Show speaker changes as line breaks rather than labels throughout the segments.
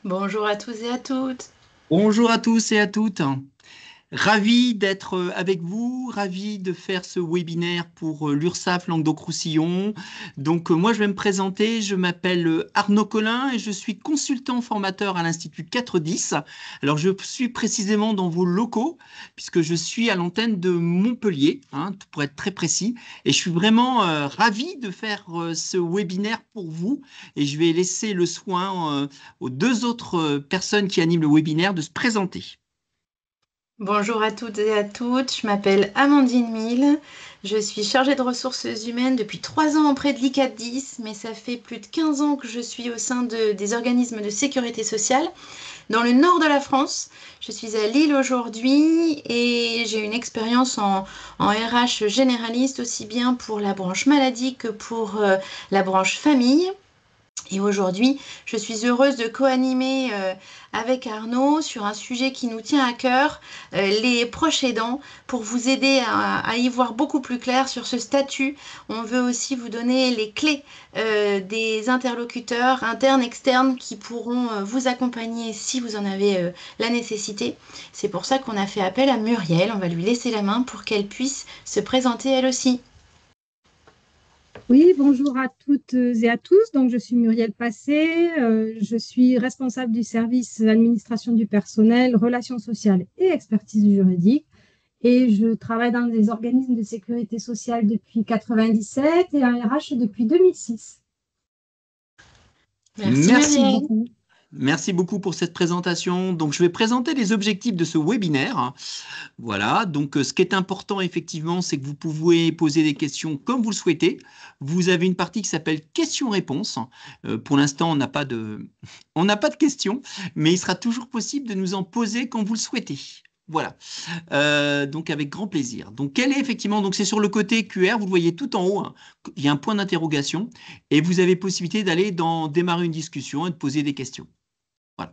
Bonjour à tous et à toutes.
Bonjour à tous et à toutes. Ravi d'être avec vous, ravi de faire ce webinaire pour l'URSSAF Languedoc-Roussillon. Moi je vais me présenter, je m'appelle Arnaud Collin et je suis consultant formateur à l'Institut 410. Alors je suis précisément dans vos locaux puisque je suis à l'antenne de Montpellier, pour être très précis. Et je suis vraiment ravi de faire ce webinaire pour vous et je vais laisser le soin aux deux autres personnes qui animent le webinaire de se présenter.
Bonjour à toutes et à toutes. Je m'appelle Amandine Mille. Je suis chargée de ressources humaines depuis 3 ans auprès de l'ICAT10, mais ça fait plus de 15 ans que je suis au sein des organismes de sécurité sociale dans le nord de la France. Je suis à Lille aujourd'hui et j'ai une expérience en RH généraliste aussi bien pour la branche maladie que pour la branche famille. Et aujourd'hui, je suis heureuse de co-animer avec Arnaud sur un sujet qui nous tient à cœur, les proches aidants, pour vous aider à y voir beaucoup plus clair sur ce statut. On veut aussi vous donner les clés des interlocuteurs internes, externes, qui pourront vous accompagner si vous en avez la nécessité. C'est pour ça qu'on a fait appel à Muriel. On va lui laisser la main pour qu'elle puisse se présenter elle aussi.
Oui, bonjour à toutes et à tous. Donc, je suis Muriel Passé. Je suis responsable du service administration du personnel, relations sociales et expertise juridique. Et je travaille dans des organismes de sécurité sociale depuis 1997 et en RH depuis 2006.
Merci
Merci
Muriel.
beaucoup. Merci beaucoup pour cette présentation. Donc, je vais présenter les objectifs de ce webinaire. Voilà. Ce qui est important, effectivement, c'est que vous pouvez poser des questions comme vous le souhaitez. Vous avez une partie qui s'appelle questions-réponses. Pour l'instant, on n'a pas de questions, mais il sera toujours possible de nous en poser quand vous le souhaitez. Voilà. Avec grand plaisir. Donc, quel est effectivement, donc c'est sur le côté QR, vous le voyez tout en haut, il y a un point d'interrogation et vous avez possibilité d'aller démarrer une discussion et de poser des questions. Voilà.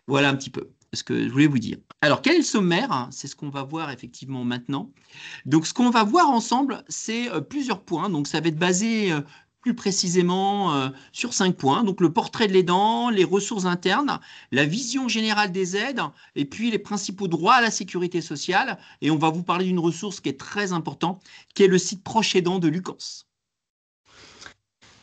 Voilà un petit peu ce que je voulais vous dire. Alors, quel est le sommaire? C'est ce qu'on va voir effectivement maintenant. Donc, ce qu'on va voir ensemble, c'est plusieurs points. Donc, ça va être basé plus précisément sur 5 points. Donc, le portrait de l'aidant, les ressources internes, la vision générale des aides, et puis les principaux droits à la sécurité sociale. Et on va vous parler d'une ressource qui est très importante, qui est le site Proche Aidant de Lucans.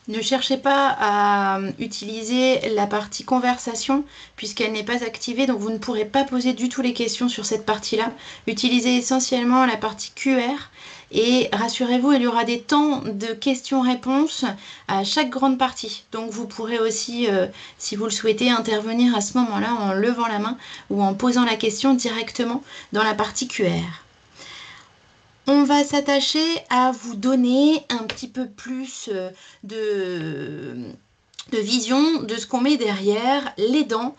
Ne cherchez pas à utiliser la partie conversation puisqu'elle n'est pas activée, donc vous ne pourrez pas poser du tout les questions sur cette partie-là. Utilisez essentiellement la partie QR et rassurez-vous, il y aura des temps de questions-réponses à chaque grande partie. Donc vous pourrez aussi, si vous le souhaitez, intervenir à ce moment-là en levant la main ou en posant la question directement dans la partie QR. On va s'attacher à vous donner un petit peu plus de vision de ce qu'on met derrière les dents,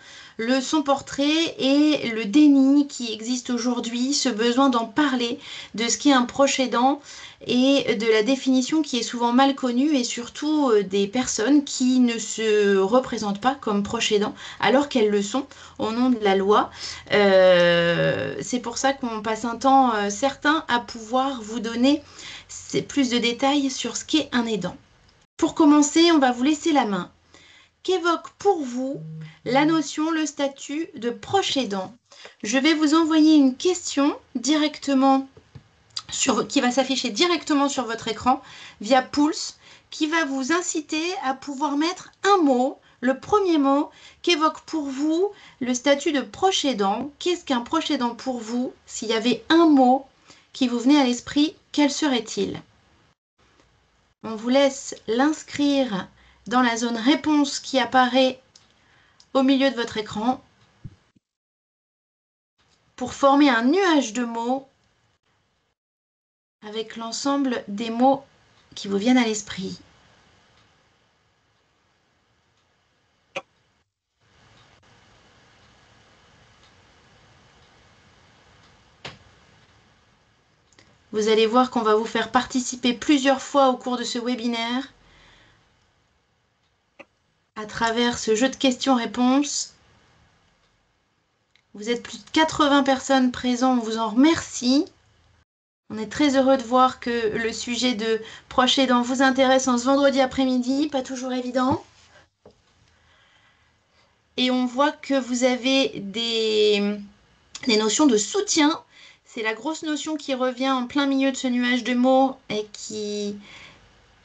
son portrait et le déni qui existe aujourd'hui, ce besoin d'en parler, de ce qu'est un proche aidant et de la définition qui est souvent mal connue et surtout des personnes qui ne se représentent pas comme proches aidants alors qu'elles le sont au nom de la loi. C'est pour ça qu'on passe un temps certain à pouvoir vous donner plus de détails sur ce qu'est un aidant. Pour commencer, on va vous laisser la main. Qu'évoque pour vous la notion, le statut de proche aidant? Je vais vous envoyer une question directement qui va s'afficher directement sur votre écran via Pulse, qui va vous inciter à pouvoir mettre un mot, le premier mot, qu'évoque pour vous le statut de proche aidant. Qu'est-ce qu'un proche aidant pour vous? S'il y avait un mot qui vous venait à l'esprit, quel serait-il? On vous laisse l'inscrire dans la zone réponse qui apparaît au milieu de votre écran pour former un nuage de mots avec l'ensemble des mots qui vous viennent à l'esprit. Vous allez voir qu'on va vous faire participer plusieurs fois au cours de ce webinaire à travers ce jeu de questions-réponses. Vous êtes plus de 80 personnes présentes, on vous en remercie. On est très heureux de voir que le sujet de proche aidant vous intéresse en ce vendredi après-midi, pas toujours évident. et on voit que vous avez des notions de soutien. C'est la grosse notion qui revient en plein milieu de ce nuage de mots et qui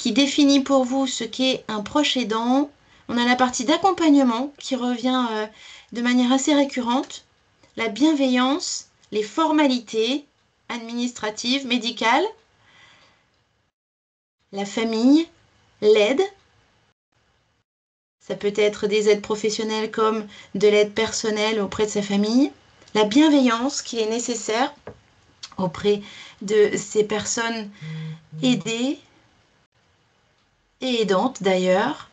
définit pour vous ce qu'est un proche aidant. On a la partie d'accompagnement qui revient de manière assez récurrente, la bienveillance, les formalités administratives, médicales, la famille, l'aide. Ça peut être des aides professionnelles comme de l'aide personnelle auprès de sa famille, la bienveillance qui est nécessaire auprès de ces personnes aidées et aidantes d'ailleurs.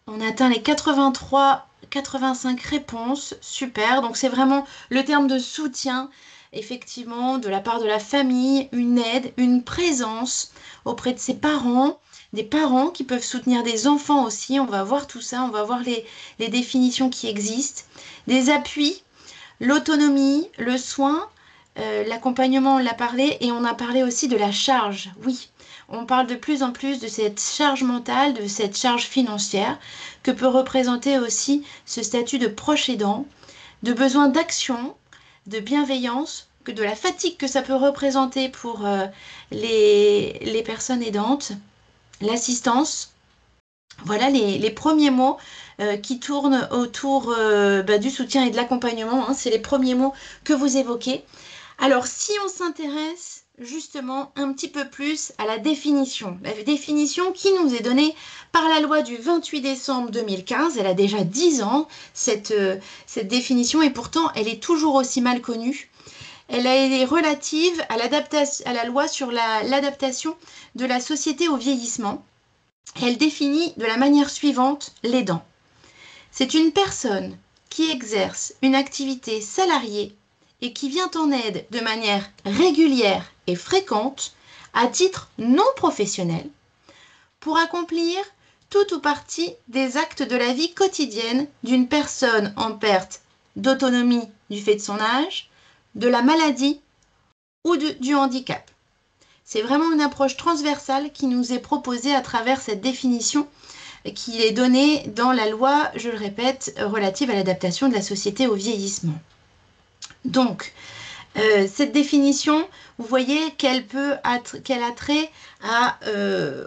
On atteint les 85 réponses, super. Donc c'est vraiment le terme de soutien, effectivement, de la part de la famille, une aide, une présence auprès de ses parents, des parents qui peuvent soutenir des enfants aussi. On va voir tout ça, on va voir les définitions qui existent, des appuis, l'autonomie, le soin, l'accompagnement, on l'a parlé, et on a parlé aussi de la charge, oui. On parle de plus en plus de cette charge mentale, de cette charge financière que peut représenter aussi ce statut de proche aidant, de besoin d'action, de bienveillance, que de la fatigue que ça peut représenter pour les personnes aidantes, l'assistance. Voilà les premiers mots qui tournent autour du soutien et de l'accompagnement, hein. C'est les premiers mots que vous évoquez. Alors, si on s'intéresse justement un petit peu plus à la définition qui nous est donnée par la loi du 28 décembre 2015, elle a déjà 10 ans, cette définition, et pourtant elle est toujours aussi mal connue. Elle est relative à la loi sur l'adaptation de la société au vieillissement. Elle définit de la manière suivante l'aidant. C'est une personne qui exerce une activité salariée et qui vient en aide de manière régulière et fréquente, à titre non professionnel, pour accomplir tout ou partie des actes de la vie quotidienne d'une personne en perte d'autonomie du fait de son âge, de la maladie ou du handicap. C'est vraiment une approche transversale qui nous est proposée à travers cette définition qui est donnée dans la loi, je le répète, relative à l'adaptation de la société au vieillissement. Donc, cette définition, vous voyez qu'elle a trait à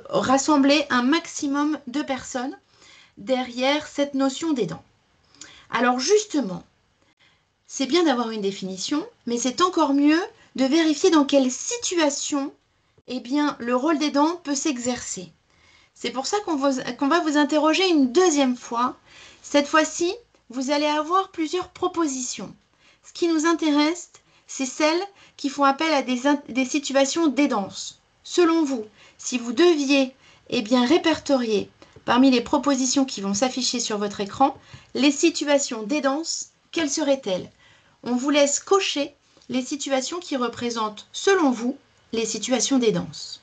rassembler un maximum de personnes derrière cette notion d'aidant. Alors justement, c'est bien d'avoir une définition, mais c'est encore mieux de vérifier dans quelle situation le rôle d'aidant peut s'exercer. C'est pour ça qu'on va vous interroger une deuxième fois. Cette fois-ci, vous allez avoir plusieurs propositions. Ce qui nous intéresse, c'est celles qui font appel à des situations d'aidance. Selon vous, si vous deviez répertorier parmi les propositions qui vont s'afficher sur votre écran, les situations d'aidance, quelles seraient-elles? On vous laisse cocher les situations qui représentent, selon vous, les situations d'aidance.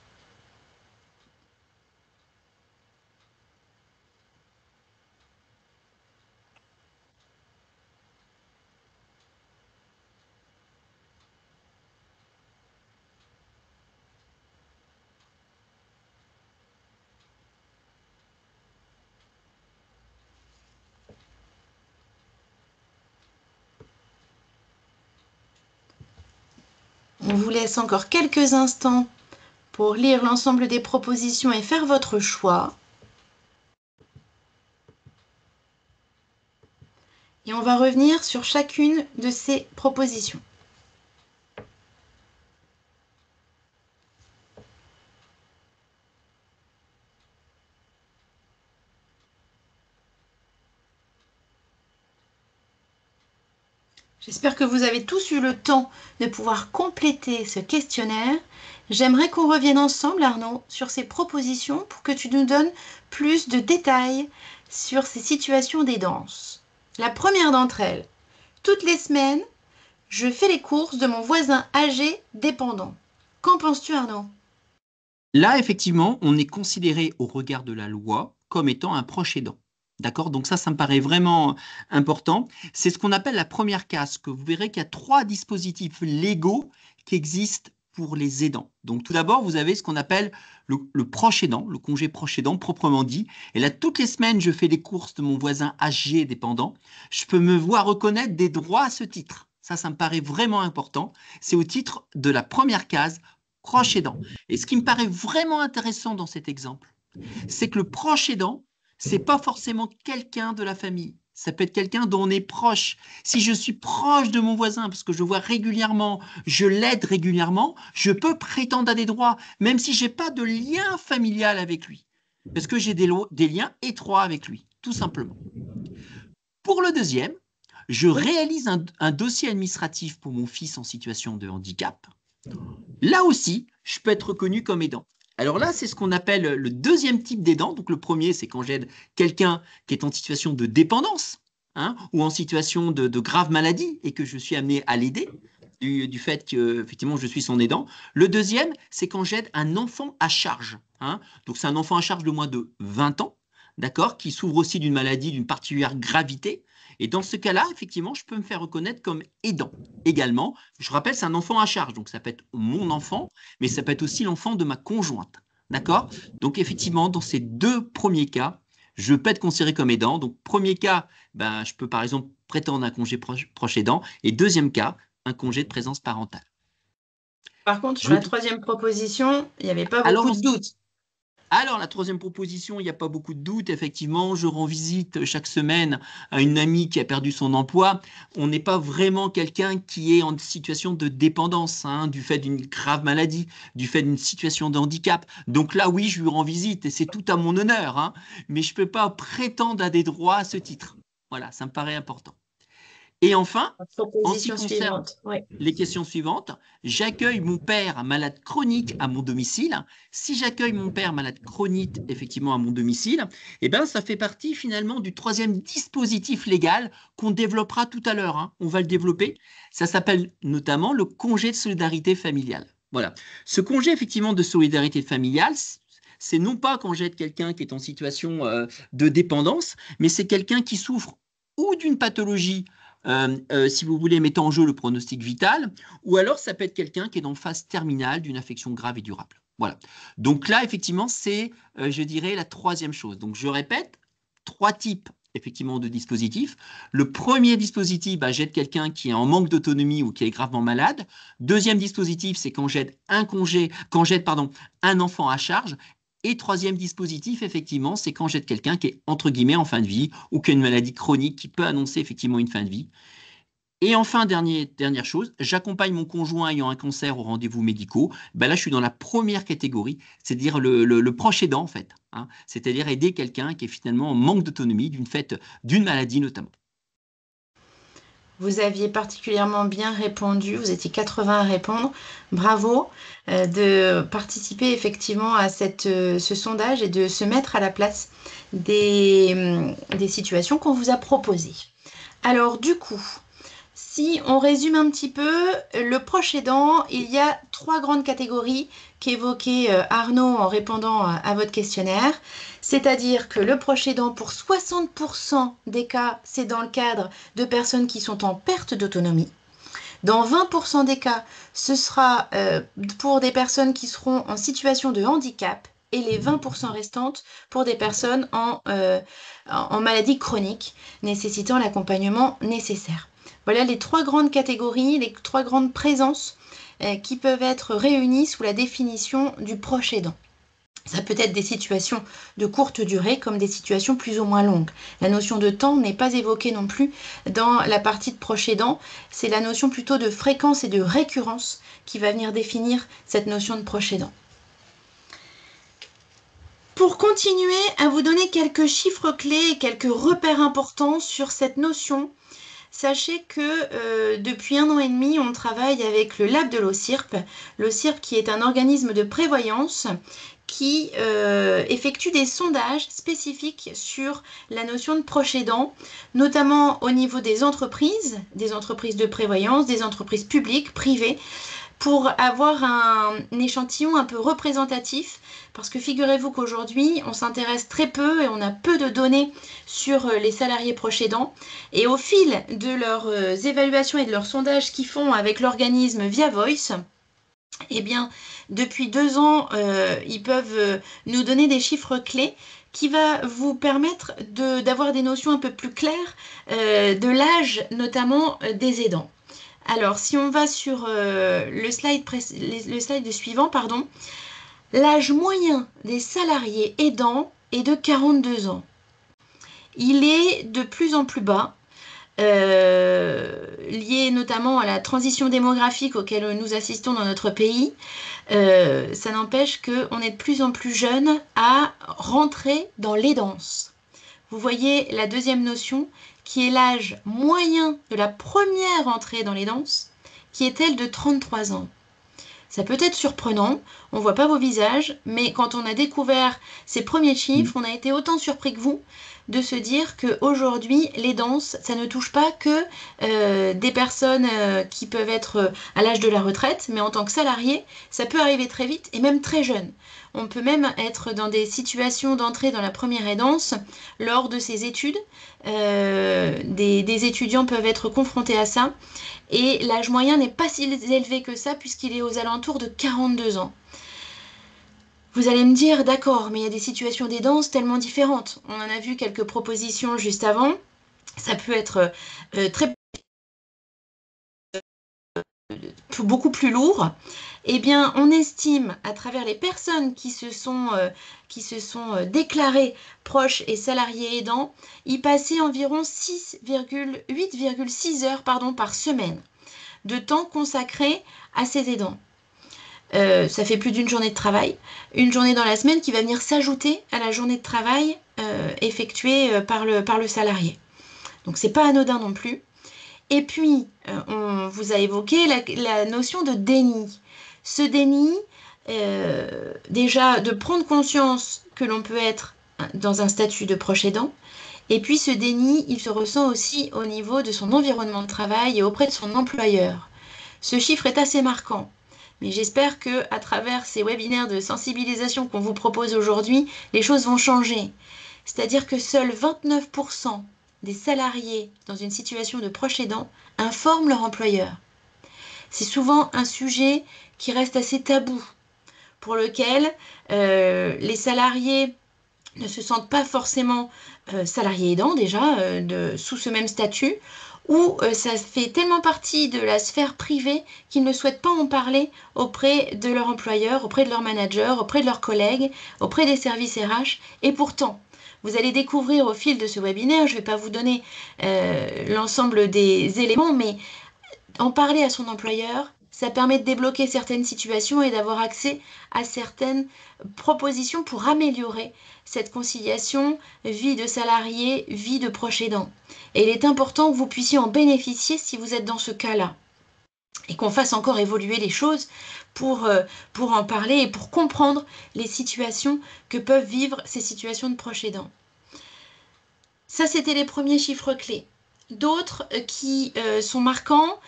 On vous laisse encore quelques instants pour lire l'ensemble des propositions et faire votre choix. Et on va revenir sur chacune de ces propositions. J'espère que vous avez tous eu le temps de pouvoir compléter ce questionnaire. J'aimerais qu'on revienne ensemble, Arnaud, sur ces propositions pour que tu nous donnes plus de détails sur ces situations d'aidance. La première d'entre elles, toutes les semaines, je fais les courses de mon voisin âgé dépendant. Qu'en penses-tu, Arnaud?
Là, effectivement, on est considéré au regard de la loi comme étant un proche aidant. D'accord? Donc ça me paraît vraiment important. C'est ce qu'on appelle la première case, que vous verrez qu'il y a 3 dispositifs légaux qui existent pour les aidants. Donc tout d'abord, vous avez ce qu'on appelle le proche aidant, le congé proche aidant proprement dit. Et là, toutes les semaines, je fais les courses de mon voisin âgé dépendant. Je peux me voir reconnaître des droits à ce titre. Ça me paraît vraiment important. C'est au titre de la première case, proche aidant. Et ce qui me paraît vraiment intéressant dans cet exemple, c'est que le proche aidant, c'est pas forcément quelqu'un de la famille. Ça peut être quelqu'un dont on est proche. Si je suis proche de mon voisin, parce que je le vois régulièrement, je l'aide régulièrement, je peux prétendre à des droits, même si je n'ai pas de lien familial avec lui. Parce que j'ai des liens étroits avec lui, tout simplement. Pour le deuxième, je réalise un dossier administratif pour mon fils en situation de handicap. Là aussi, je peux être reconnu comme aidant. Alors là, c'est ce qu'on appelle le deuxième type d'aidant. Donc le premier, c'est quand j'aide quelqu'un qui est en situation de dépendance ou en situation de grave maladie et que je suis amené à l'aider du fait que effectivement je suis son aidant. Le deuxième, c'est quand j'aide un enfant à charge. Donc c'est un enfant à charge de moins de 20 ans, d'accord, qui souffre aussi d'une maladie d'une particulière gravité. Et dans ce cas-là, effectivement, je peux me faire reconnaître comme aidant. Également, je rappelle, c'est un enfant à charge, donc ça peut être mon enfant, mais ça peut être aussi l'enfant de ma conjointe. D'accord? Donc effectivement, dans ces deux premiers cas, je peux être considéré comme aidant. Donc premier cas, je peux par exemple prétendre un congé proche aidant. Et deuxième cas, un congé de présence parentale.
Par contre, sur la troisième proposition, il n'y avait pas beaucoup de doutes.
Alors, la troisième proposition, il n'y a pas beaucoup de doutes. Effectivement, je rends visite chaque semaine à une amie qui a perdu son emploi. On n'est pas vraiment quelqu'un qui est en situation de dépendance, du fait d'une grave maladie, du fait d'une situation de handicap. Donc là, oui, je lui rends visite et c'est tout à mon honneur. Mais je ne peux pas prétendre à des droits à ce titre. Voilà, ça me paraît important. Et enfin, en ce qui concerne les questions suivantes, j'accueille mon père malade chronique à mon domicile. Si j'accueille mon père malade chronique effectivement à mon domicile, ça fait partie finalement du troisième dispositif légal qu'on développera tout à l'heure. On va le développer. Ça s'appelle notamment le congé de solidarité familiale. Voilà. Ce congé effectivement de solidarité familiale, c'est non pas quand j'aide quelqu'un qui est en situation de dépendance, mais c'est quelqu'un qui souffre ou d'une pathologie si vous voulez, mettant en jeu le pronostic vital, ou alors ça peut être quelqu'un qui est dans phase terminale d'une affection grave et durable. Voilà. Donc là, effectivement, c'est, je dirais, la troisième chose. Donc je répète, trois types effectivement de dispositifs. Le premier dispositif, j'aide quelqu'un qui est en manque d'autonomie ou qui est gravement malade. Deuxième dispositif, c'est quand j'aide un enfant à charge. Et troisième dispositif, effectivement, c'est quand j'aide quelqu'un qui est entre guillemets en fin de vie ou qui a une maladie chronique qui peut annoncer effectivement une fin de vie. Et enfin, dernière chose, j'accompagne mon conjoint ayant un cancer aux rendez-vous médicaux. Là, je suis dans la première catégorie, c'est-à-dire le proche aidant en fait. C'est-à-dire aider quelqu'un qui est finalement en manque d'autonomie d'une maladie notamment.
Vous aviez particulièrement bien répondu, vous étiez 80 à répondre. Bravo de participer effectivement à ce sondage et de se mettre à la place des situations qu'on vous a proposées. Alors du coup, si on résume un petit peu, le proche aidant, il y a trois grandes catégories qu'évoquait Arnaud en répondant à votre questionnaire. C'est-à-dire que le proche aidant, pour 60% des cas, c'est dans le cadre de personnes qui sont en perte d'autonomie. Dans 20% des cas, ce sera pour des personnes qui seront en situation de handicap et les 20% restantes pour des personnes en maladie chronique nécessitant l'accompagnement nécessaire. Voilà les trois grandes catégories, les trois grandes présences qui peuvent être réunies sous la définition du proche aidant. Ça peut être des situations de courte durée comme des situations plus ou moins longues. La notion de temps n'est pas évoquée non plus dans la partie de proche aidant. C'est la notion plutôt de fréquence et de récurrence qui va venir définir cette notion de proche aidant. Pour continuer à vous donner quelques chiffres clés et quelques repères importants sur cette notion, sachez que depuis 1 an et demi, on travaille avec le lab de l'OCIRP. L'OCIRP qui est un organisme de prévoyance qui effectue des sondages spécifiques sur la notion de proche aidant, notamment au niveau des entreprises de prévoyance, des entreprises publiques, privées, pour avoir un échantillon un peu représentatif, parce que figurez-vous qu'aujourd'hui, on s'intéresse très peu et on a peu de données sur les salariés proches aidants. Et au fil de leurs évaluations et de leurs sondages qu'ils font avec l'organisme Via Voice, Eh bien, depuis 2 ans, ils peuvent nous donner des chiffres clés qui va vous permettre d'avoir des notions un peu plus claires de l'âge, notamment des aidants. Alors, si on va sur le slide suivant, pardon, l'âge moyen des salariés aidants est de 42 ans. Il est de plus en plus bas, lié notamment à la transition démographique auquel nous assistons dans notre pays. Ça n'empêche qu'on est de plus en plus jeune à rentrer dans l'aidance. Vous voyez la deuxième notion, qui est l'âge moyen de la première entrée dans l'aidance, qui est elle de 33 ans. Ça peut être surprenant, on ne voit pas vos visages, mais quand on a découvert ces premiers chiffres, on a été autant surpris que vous de se dire qu'aujourd'hui, l'aidance, ça ne touche pas que des personnes qui peuvent être à l'âge de la retraite, mais en tant que salarié, ça peut arriver très vite et même très jeune. On peut même être dans des situations d'entrée dans la première aidance lors de ses études. Des étudiants peuvent être confrontés à ça. Et l'âge moyen n'est pas si élevé que ça puisqu'il est aux alentours de 42 ans. Vous allez me dire, d'accord, mais il y a des situations d'aidance tellement différentes. On en a vu quelques propositions juste avant. Ça peut être beaucoup plus lourd. Eh bien, on estime à travers les personnes qui se sont déclarées proches et salariés aidants, y passer environ 8,6 heures par semaine de temps consacré à ces aidants. Ça fait plus d'une journée de travail, une journée dans la semaine qui va venir s'ajouter à la journée de travail effectuée par le salarié. Donc c'est pas anodin non plus. Et puis, on vous a évoqué la notion de déni. Ce déni, déjà de prendre conscience que l'on peut être dans un statut de proche aidant, et puis ce déni, il se ressent aussi au niveau de son environnement de travail et auprès de son employeur. Ce chiffre est assez marquant, mais j'espère que à travers ces webinaires de sensibilisation qu'on vous propose aujourd'hui, les choses vont changer. C'est-à-dire que seuls 29% des salariés dans une situation de proche aidant informent leur employeur. C'est souvent un sujet qui reste assez tabou, pour lequel les salariés ne se sentent pas forcément salariés aidants déjà, sous ce même statut, ou ça fait tellement partie de la sphère privée qu'ils ne souhaitent pas en parler auprès de leur employeur, auprès de leur manager, auprès de leurs collègues, auprès des services RH. Et pourtant, vous allez découvrir au fil de ce webinaire, je ne vais pas vous donner l'ensemble des éléments, mais en parler à son employeur, ça permet de débloquer certaines situations et d'avoir accès à certaines propositions pour améliorer cette conciliation vie de salarié, vie de proche aidant. Et il est important que vous puissiez en bénéficier si vous êtes dans ce cas-là. Et qu'on fasse encore évoluer les choses pour en parler et pour comprendre les situations que peuvent vivre ces situations de proche aidant. Ça, c'était les premiers chiffres clés. D'autres qui sont marquants,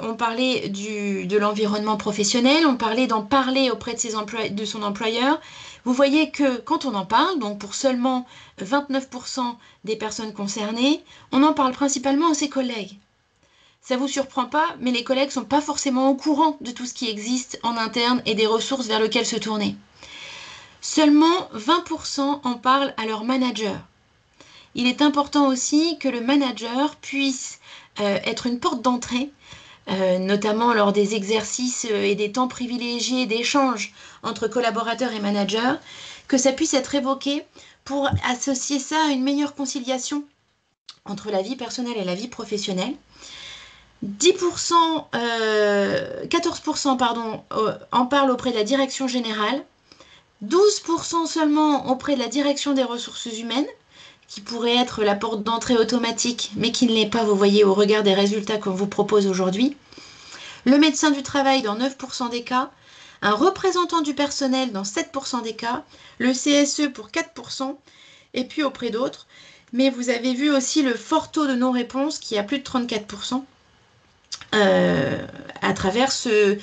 on parlait de l'environnement professionnel, on parlait d'en parler auprès de son employeur. Vous voyez que quand on en parle, donc pour seulement 29% des personnes concernées, on en parle principalement à ses collègues. Ça ne vous surprend pas, mais les collègues ne sont pas forcément au courant de tout ce qui existe en interne et des ressources vers lesquelles se tourner. Seulement 20% en parlent à leur manager. Il est important aussi que le manager puisse être une porte d'entrée, notamment lors des exercices et des temps privilégiés d'échange entre collaborateurs et managers, que ça puisse être évoqué pour associer ça à une meilleure conciliation entre la vie personnelle et la vie professionnelle. 14% en parlent auprès de la direction générale, 12% seulement auprès de la direction des ressources humaines, qui pourrait être la porte d'entrée automatique, mais qui ne l'est pas, vous voyez, au regard des résultats qu'on vous propose aujourd'hui. Le médecin du travail dans 9% des cas, un représentant du personnel dans 7% des cas, le CSE pour 4%, et puis auprès d'autres. Mais vous avez vu aussi le fort taux de non-réponse qui est à plus de 34%. À travers ce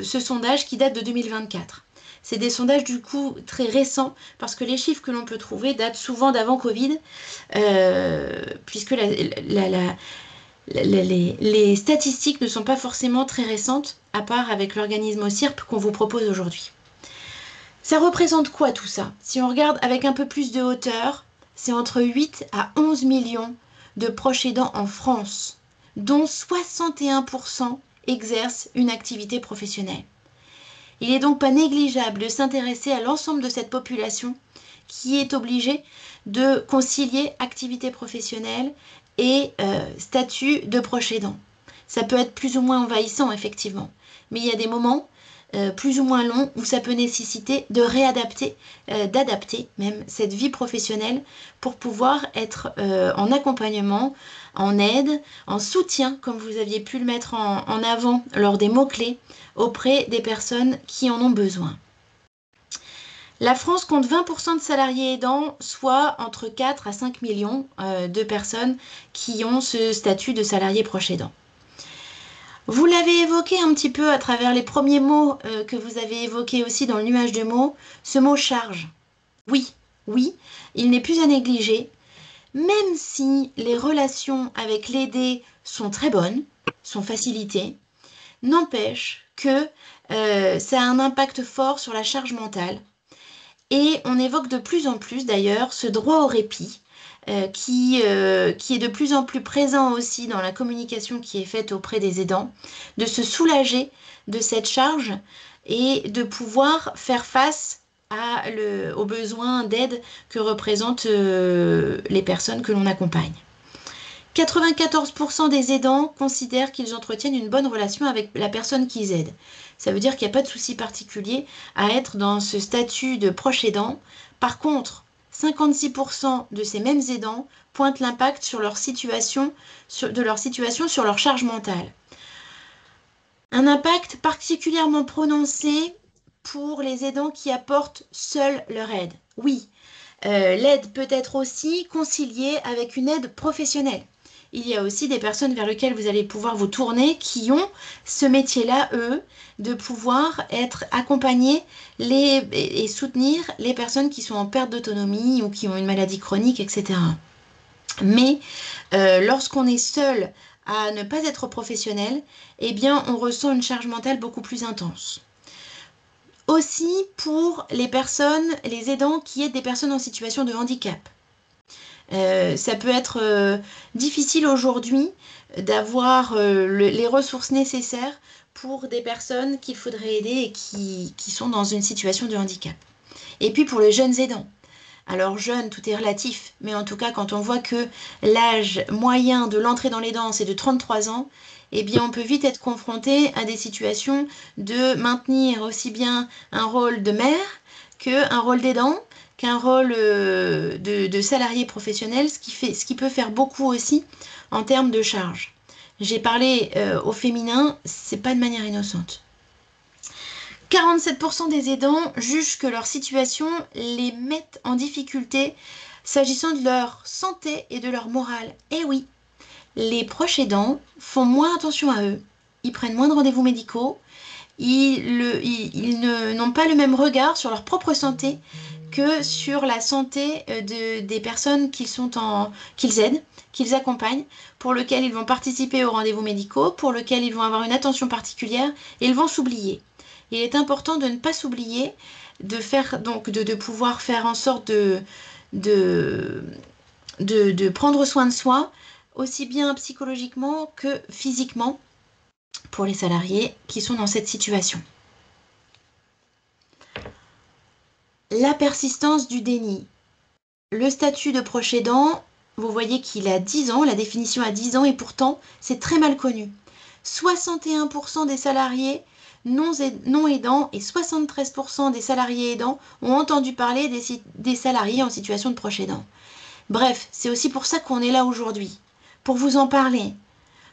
sondage qui date de 2024. C'est des sondages du coup très récents parce que les chiffres que l'on peut trouver datent souvent d'avant Covid, puisque les statistiques ne sont pas forcément très récentes, à part avec l'organisme OCIRP qu'on vous propose aujourd'hui. Ça représente quoi tout ça? Si on regarde avec un peu plus de hauteur, c'est entre 8 à 11 millions de proches aidants en France, dont 61% exercent une activité professionnelle. Il n'est donc pas négligeable de s'intéresser à l'ensemble de cette population qui est obligée de concilier activité professionnelle et statut de proche aidant. Ça peut être plus ou moins envahissant, effectivement, mais il y a des moments plus ou moins longs où ça peut nécessiter de réadapter, d'adapter même cette vie professionnelle pour pouvoir être en accompagnement, en aide, en soutien, comme vous aviez pu le mettre en avant lors des mots-clés, auprès des personnes qui en ont besoin. La France compte 20% de salariés aidants, soit entre 4 à 5 millions de personnes qui ont ce statut de salarié proche aidant. Vous l'avez évoqué un petit peu à travers les premiers mots que vous avez évoqués aussi dans le nuage de mots, ce mot charge. Oui, oui, il n'est plus à négliger, même si les relations avec l'aidé sont très bonnes, sont facilitées, n'empêche que ça a un impact fort sur la charge mentale. Et on évoque de plus en plus d'ailleurs ce droit au répit qui est de plus en plus présent aussi dans la communication qui est faite auprès des aidants, de se soulager de cette charge et de pouvoir faire face aux besoins d'aide que représentent les personnes que l'on accompagne. 94% des aidants considèrent qu'ils entretiennent une bonne relation avec la personne qu'ils aident. Ça veut dire qu'il n'y a pas de souci particulier à être dans ce statut de proche aidant. Par contre, 56% de ces mêmes aidants pointent l'impact sur leur situation, sur leur charge mentale. Un impact particulièrement prononcé pour les aidants qui apportent seuls leur aide. Oui, l'aide peut être aussi conciliée avec une aide professionnelle. Il y a aussi des personnes vers lesquelles vous allez pouvoir vous tourner qui ont ce métier-là, eux, de pouvoir être accompagnés et soutenir les personnes qui sont en perte d'autonomie ou qui ont une maladie chronique, etc. Mais lorsqu'on est seul à ne pas être professionnel, eh bien, on ressent une charge mentale beaucoup plus intense. Aussi pour les personnes, les aidants qui aident des personnes en situation de handicap. Ça peut être difficile aujourd'hui d'avoir les ressources nécessaires pour des personnes qu'il faudrait aider et qui sont dans une situation de handicap. Et puis pour les jeunes aidants. Alors jeune, tout est relatif, mais en tout cas quand on voit que l'âge moyen de l'entrée dans les dents c'est de 33 ans, eh bien on peut vite être confronté à des situations de maintenir aussi bien un rôle de mère qu'un rôle d'aidant, qu'un rôle de salarié professionnel, ce qui peut faire beaucoup aussi en termes de charge. J'ai parlé au féminin, c'est pas de manière innocente. 47% des aidants jugent que leur situation les met en difficulté s'agissant de leur santé et de leur morale. Et oui, les proches aidants font moins attention à eux, ils prennent moins de rendez-vous médicaux, ils n'ont pas le même regard sur leur propre santé que sur la santé des personnes qu'ils aident, qu'ils accompagnent, pour lesquelles ils vont participer aux rendez-vous médicaux, pour lesquels ils vont avoir une attention particulière et ils vont s'oublier. Il est important de ne pas s'oublier, de pouvoir faire en sorte de prendre soin de soi, aussi bien psychologiquement que physiquement, pour les salariés qui sont dans cette situation. La persistance du déni. Le statut de proche aidant, vous voyez qu'il a 10 ans, la définition a 10 ans, et pourtant, c'est très mal connu. 61% des salariés non aidants et 73% des salariés aidants ont entendu parler des salariés en situation de proche aidant. Bref, c'est aussi pour ça qu'on est là aujourd'hui, pour vous en parler,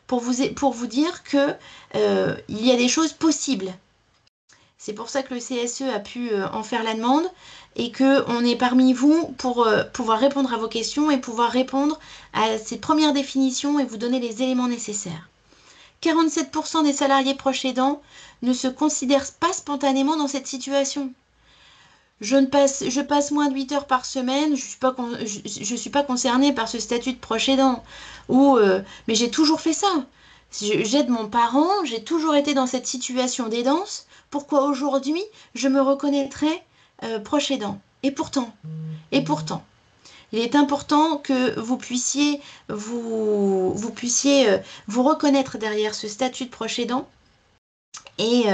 pour vous dire que il y a des choses possibles. C'est pour ça que le CSE a pu en faire la demande et qu'on est parmi vous pour pouvoir répondre à vos questions et pouvoir répondre à ces premières définitions et vous donner les éléments nécessaires. 47% des salariés proches aidants ne se considèrent pas spontanément dans cette situation. je passe moins de 8 heures par semaine, je suis pas concernée par ce statut de proche aidant. Mais j'ai toujours fait ça. J'aide mon parent, j'ai toujours été dans cette situation d'aidance. Pourquoi aujourd'hui je me reconnaîtrais proche aidant? Et pourtant, il est important que vous puissiez vous reconnaître derrière ce statut de proche aidant et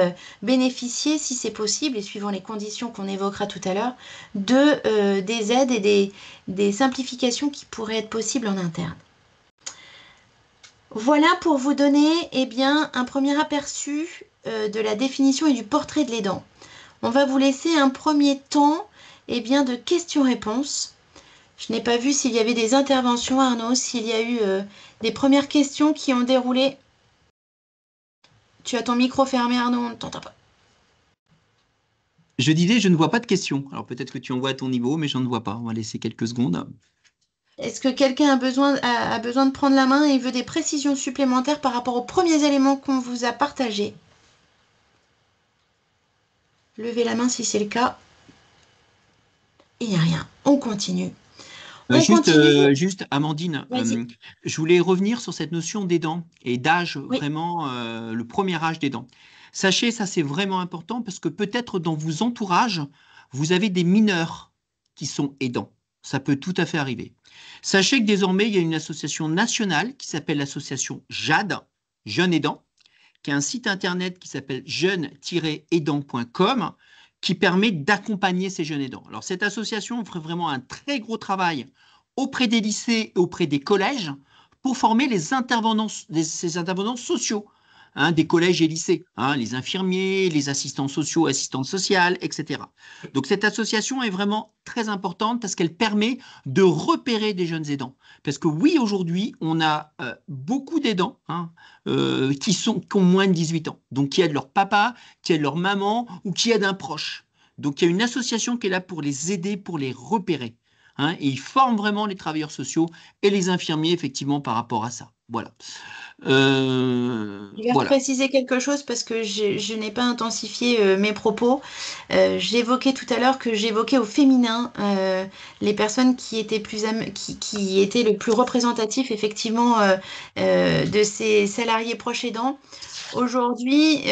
bénéficier, si c'est possible, et suivant les conditions qu'on évoquera tout à l'heure, des aides et des simplifications qui pourraient être possibles en interne. Voilà pour vous donner eh bien, un premier aperçu de la définition et du portrait de l'aidant. On va vous laisser un premier temps eh bien, de questions-réponses. Je n'ai pas vu s'il y avait des interventions, Arnaud, s'il y a eu des premières questions qui ont déroulé. Tu as ton micro fermé, Arnaud, on ne t'entend pas.
Je disais, je ne vois pas de questions. Alors peut-être que tu en vois à ton niveau, mais je ne vois pas. On va laisser quelques secondes.
Est-ce que quelqu'un a besoin de prendre la main et veut des précisions supplémentaires par rapport aux premiers éléments qu'on vous a partagés? Levez la main si c'est le cas. Il n'y a rien. On continue.
Juste, Amandine, je voulais revenir sur cette notion d'aidant et d'âge,
Oui.
vraiment le premier âge d'aidant. Sachez, ça c'est vraiment important parce que peut-être dans vos entourages, vous avez des mineurs qui sont aidants. Ça peut tout à fait arriver. Sachez que désormais, il y a une association nationale qui s'appelle l'association JAD, Jeunes Aidants, qui a un site internet qui s'appelle jeune-aidant.com qui permet d'accompagner ces jeunes aidants. Alors, cette association ferait vraiment un très gros travail auprès des lycées et auprès des collèges pour former ces intervenants sociaux des collèges et lycées, les infirmiers, les assistants sociaux, assistantes sociales, etc. Donc, cette association est vraiment très importante parce qu'elle permet de repérer des jeunes aidants. Parce que oui, aujourd'hui, on a beaucoup d'aidants qui ont moins de 18 ans, donc qui aident leur papa, qui aident leur maman ou qui aident un proche. Donc il y a une association qui est là pour les aider, pour les repérer. Et ils forment vraiment les travailleurs sociaux et les infirmiers, effectivement, par rapport à ça. Voilà.
Je vais préciser quelque chose parce que je n'ai pas intensifié mes propos. J'évoquais tout à l'heure que j'évoquais au féminin les personnes qui étaient qui étaient le plus représentatifs effectivement de ces salariés proches aidants. Aujourd'hui,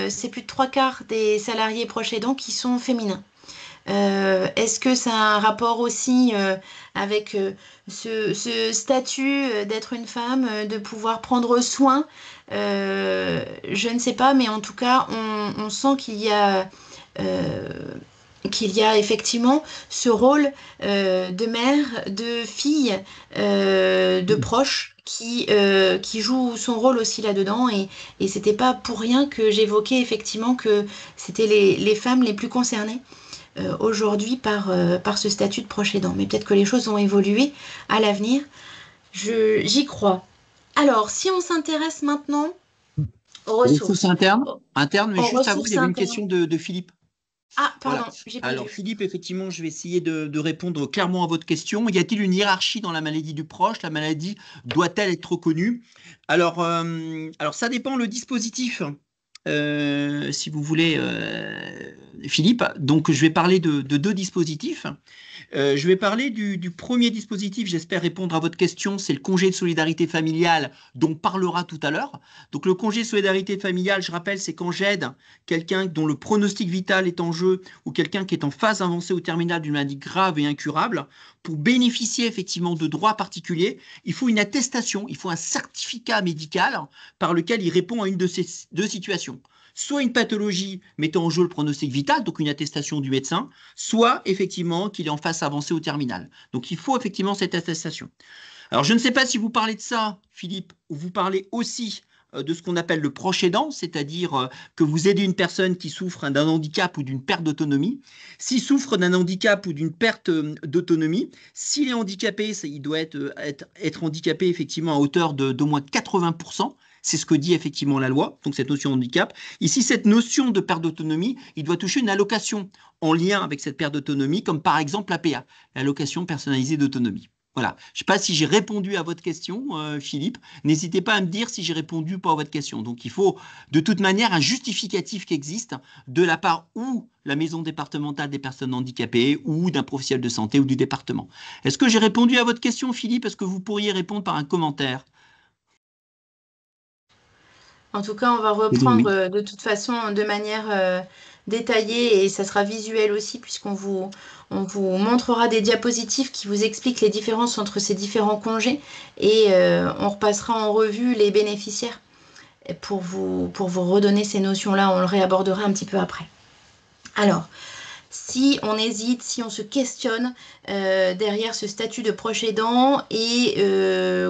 c'est plus de 3/4 des salariés proches aidants qui sont féminins. Est-ce que ça a un rapport aussi avec ce statut d'être une femme, de pouvoir prendre soin? Je ne sais pas, mais en tout cas, on sent qu'il y a effectivement ce rôle de mère, de fille, de proche qui joue son rôle aussi là-dedans. Et c'était pas pour rien que j'évoquais effectivement que c'était les femmes les plus concernées aujourd'hui par ce statut de proche aidant. Mais peut-être que les choses vont évoluer à l'avenir. J'y crois. Alors, si on s'intéresse maintenant aux ressources.
Interne, mais juste avant, il y avait une
internes.
question de Philippe.
Ah, pardon,
voilà.
j'ai pas
Alors,
vu.
Philippe, effectivement, je vais essayer de répondre clairement à votre question. Y a-t-il une hiérarchie dans la maladie du proche? La maladie doit-elle être reconnue? Alors, ça dépend le dispositif. Si vous voulez, Philippe. Donc, je vais parler de deux dispositifs. Je vais parler du premier dispositif, j'espère répondre à votre question, c'est le congé de solidarité familiale dont on parlera tout à l'heure. Donc le congé de solidarité familiale, je rappelle, c'est quand j'aide quelqu'un dont le pronostic vital est en jeu ou quelqu'un qui est en phase avancée ou terminale d'une maladie grave et incurable. Pour bénéficier effectivement de droits particuliers, il faut une attestation, il faut un certificat médical par lequel il répond à une de ces deux situations. Soit une pathologie mettant en jeu le pronostic vital, donc une attestation du médecin, soit effectivement qu'il est en phase avancée au terminal. Donc il faut effectivement cette attestation. Alors je ne sais pas si vous parlez de ça, Philippe, ou vous parlez aussi de ce qu'on appelle le proche aidant, c'est-à-dire que vous aidez une personne qui souffre d'un handicap ou d'une perte d'autonomie. S'il souffre d'un handicap ou d'une perte d'autonomie, s'il est handicapé, il doit être handicapé effectivement à hauteur d'au moins 80%. C'est ce que dit effectivement la loi, donc cette notion de handicap. Ici, cette notion de perte d'autonomie, il doit toucher une allocation en lien avec cette perte d'autonomie, comme par exemple l'APA, l'allocation personnalisée d'autonomie. Voilà. Je ne sais pas si j'ai répondu à votre question, Philippe. N'hésitez pas à me dire si j'ai répondu ou pas à votre question. Donc, il faut de toute manière un justificatif qui existe de la part ou la maison départementale des personnes handicapées ou d'un professionnel de santé ou du département. Est-ce que j'ai répondu à votre question, Philippe? Est-ce que vous pourriez répondre par un commentaire?
En tout cas, on va
Eh bien,
reprendre
oui.
de toute façon de manière détaillée et ça sera visuel aussi on vous montrera des diapositives qui vous expliquent les différences entre ces différents congés et on repassera en revue les bénéficiaires pour vous redonner ces notions-là. On le réabordera un petit peu après. Alors, si on hésite, si on se questionne derrière ce statut de proche aidant et